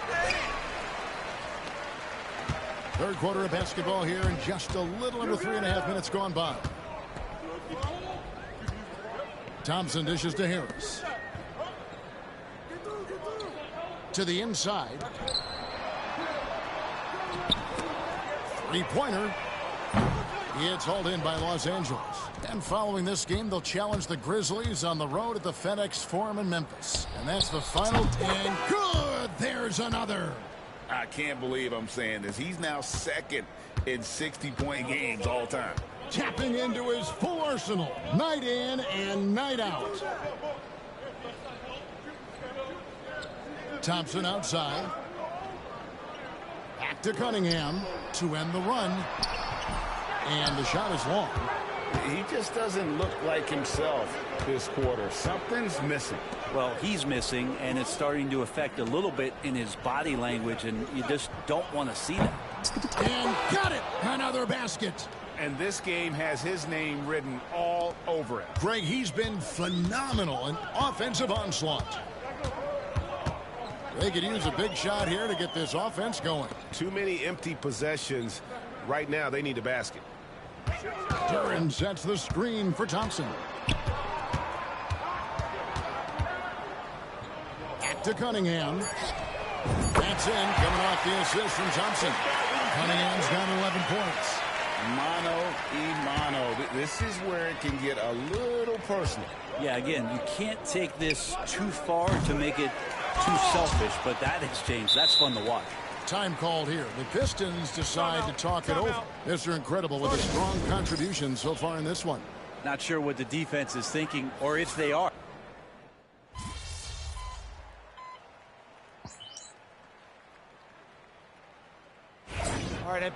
Third quarter of basketball here, and just a little under 3.5 minutes gone by. Thompson dishes to Harris. To the inside. Three-pointer. It's hauled in by Los Angeles. And following this game, they'll challenge the Grizzlies on the road at the FedEx Forum in Memphis. And that's the final. And good! There's another. I can't believe I'm saying this. He's now second in 60-point games all time. Tapping into his full arsenal, night in and night out. Thompson outside. Back to Cunningham to end the run. And the shot is long. He just doesn't look like himself this quarter. Something's missing. Well, he's missing, and it's starting to affect a little bit in his body language, and you just don't want to see that. And got it! Another basket. And this game has his name written all over it. Greg, he's been phenomenal in offensive onslaught. They could use a big shot here to get this offense going. Too many empty possessions. Right now, they need a basket. Duran sets the screen for Thompson. Back to Cunningham. That's in, coming off the assist from Thompson. Cunningham's got 11 points. Mano y mano. This is where it can get a little personal. Yeah, again, you can't take this too far to make it too selfish, but that exchange, that's fun to watch. Time called here. The Pistons decide to talk it over. Mr. Incredible with a strong contribution so far in this one. Not sure what the defense is thinking, or if they are. All right,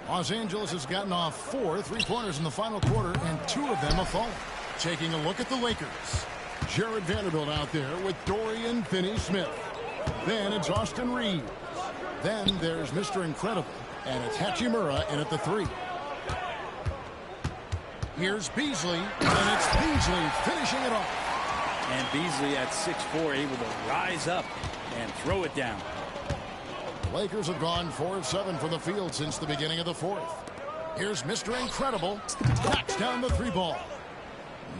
Los Angeles has gotten off 4 3-pointers in the final quarter, and 2 of them have fallen. Taking a look at the Lakers. Jared Vanderbilt out there with Dorian Finney-Smith. Then it's Austin Reeves. Then there's Mr. Incredible, and it's Hachimura in at the 3. Here's Beasley, and it's Beasley finishing it off. And Beasley at 6'4", able to rise up and throw it down. The Lakers have gone 4 of 7 from the field since the beginning of the 4th. Here's Mr. Incredible. Knocks down the 3 ball.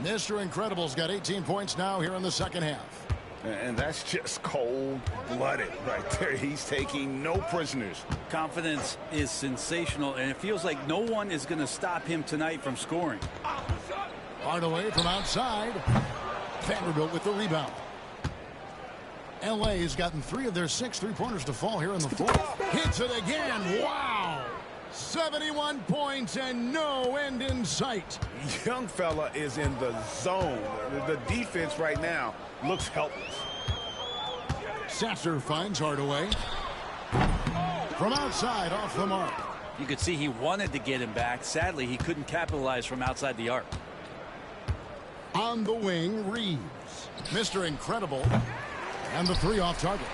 Mr. Incredible's got 18 points now here in the second half. And that's just cold-blooded right there. He's taking no prisoners. Confidence is sensational, and it feels like no one is going to stop him tonight from scoring. Hardaway from outside. Vanderbilt with the rebound. L.A. has gotten 3 of their 6 3-pointers to fall here in the 4th. Hits it again. Wow. 71 points and no end in sight. Young fella is in the zone. The defense right now looks helpless. Sasser finds Hardaway. From outside, off the mark. You could see he wanted to get him back. Sadly, he couldn't capitalize from outside the arc. On the wing, Reeves. Mr. Incredible. And the 3 off target.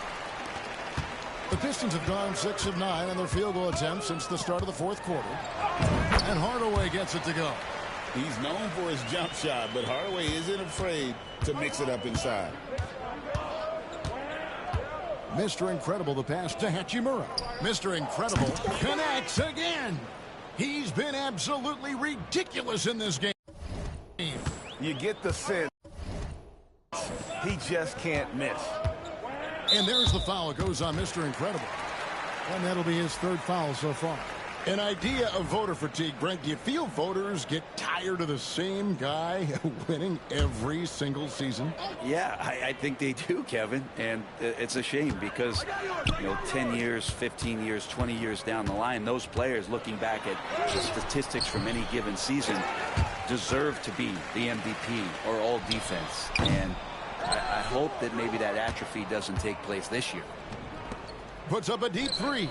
The Pistons have gone 6 of 9 on their field goal attempts since the start of the 4th quarter. And Hardaway gets it to go. He's known for his jump shot, but Hardaway isn't afraid to mix it up inside. Mr. Incredible, the pass to Hachimura. Mr. Incredible connects again. He's been absolutely ridiculous in this game. You get the sense he just can't miss. And there's the foul. It goes on Mr. Incredible. And that'll be his 3rd foul so far. An idea of voter fatigue, Brent. Do you feel voters get tired of the same guy winning every single season? Yeah, I think they do, Kevin. And it's a shame because, 10 years, 15 years, 20 years down the line, those players looking back at the statistics from any given season deserve to be the MVP or all defense. And I hope that maybe that atrophy doesn't take place this year. Puts up a deep three.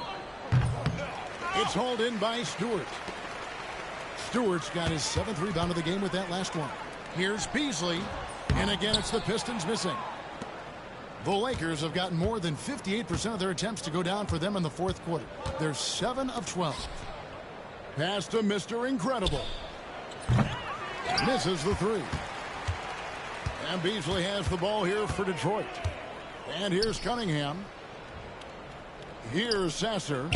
It's hauled in by Stewart. Stewart's got his 7th rebound of the game with that last one. Here's Beasley. And again, it's the Pistons missing. The Lakers have gotten more than 58% of their attempts to go down for them in the fourth quarter. They're 7 of 12. Pass to Mr. Incredible. Misses the three. And Beasley has the ball here for Detroit. And here's Cunningham. Here's Sasser.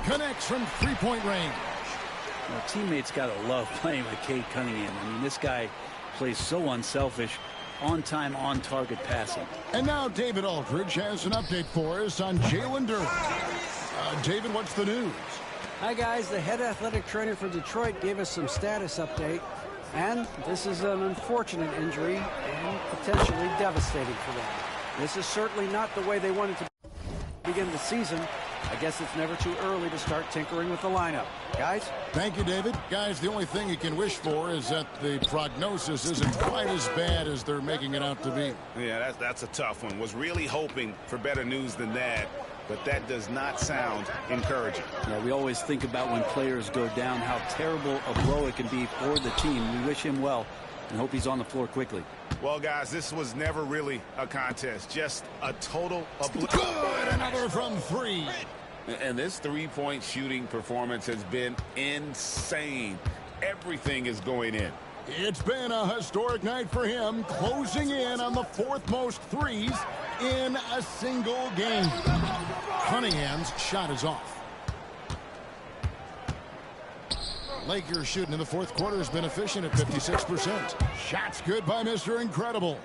Connects from three-point range. Well, teammates got to love playing with Cade Cunningham. I mean, this guy plays so unselfish, on-time, on-target passing. And now David Aldridge has an update for us on Jalen Duren. David, what's the news? Hi, guys. The head athletic trainer for Detroit gave us some status update. And this is an unfortunate injury and potentially devastating for them. This is certainly not the way they wanted to begin the season. I guess it's never too early to start tinkering with the lineup. Guys? Thank you, David. Guys, the only thing you can wish for is that the prognosis isn't quite as bad as they're making it out to be. Yeah, that's a tough one. Was really hoping for better news than that, but that does not sound encouraging. Yeah, we always think about when players go down, how terrible a blow it can be for the team. We wish him well and hope he's on the floor quickly. Well, guys, this was never really a contest. Just a total Good! Another from three. And this three-point shooting performance has been insane. Everything is going in. It's been a historic night for him, closing in on the 4th most threes in a single game. Cunningham's shot is off. Lakers shooting in the fourth quarter has been efficient at 56%. Shots good by Mr. Incredible.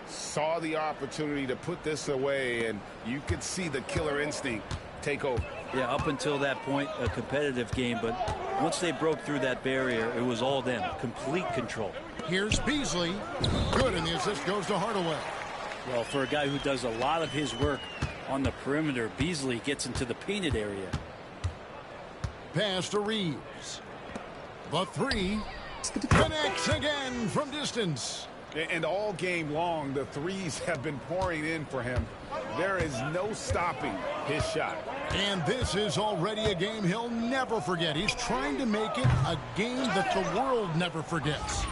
Saw the opportunity to put this away, and you could see the killer instinct take over. Yeah, up until that point, a competitive game, but once they broke through that barrier, it was all them. Complete control. Here's Beasley. Good, and the assist goes to Hardaway. Well, for a guy who does a lot of his work on the perimeter, Beasley gets into the painted area. Pass to Reeves. The three connects again from distance. And all game long, the threes have been pouring in for him. There is no stopping his shot. And this is already a game he'll never forget. He's trying to make it a game that the world never forgets.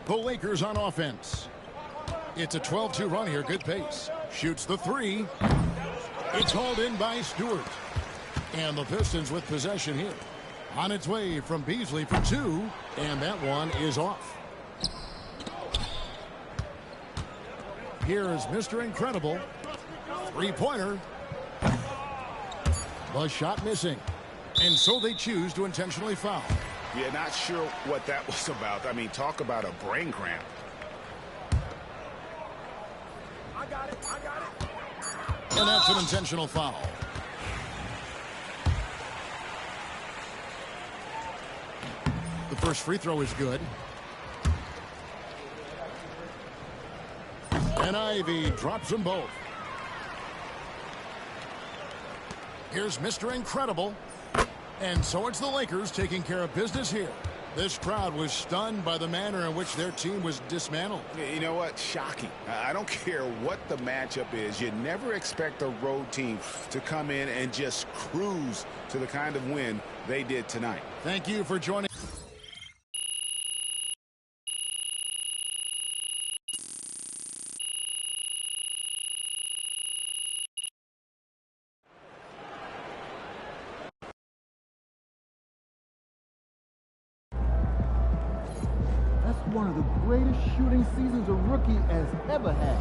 The Lakers on offense. It's a 12-2 run here. Good pace. Shoots the three. It's hauled in by Stewart. And the Pistons with possession here. On its way from Beasley for two. And that one is off. Here is Mr. Incredible. Three-pointer. The shot missing. And so they choose to intentionally foul. Yeah, not sure what that was about. I mean, talk about a brain cramp. I got it. And that's an intentional foul. The first free throw is good. And Ivy drops them both. Here's Mr. Incredible. And so it's the Lakers taking care of business here. This crowd was stunned by the manner in which their team was dismantled. You know what? Shocking. I don't care what the matchup is. You never expect a road team to come in and just cruise to the kind of win they did tonight. Thank you for joining. One of the greatest shooting seasons a rookie has ever had.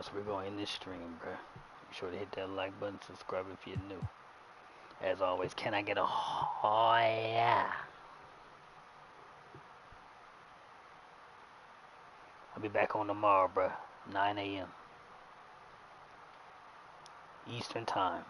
So we're going to end this stream, bro. Be sure to hit that like button, subscribe if you're new. As always, can I get a oh yeah? I'll be back on tomorrow, bro. 9 a.m. Eastern time.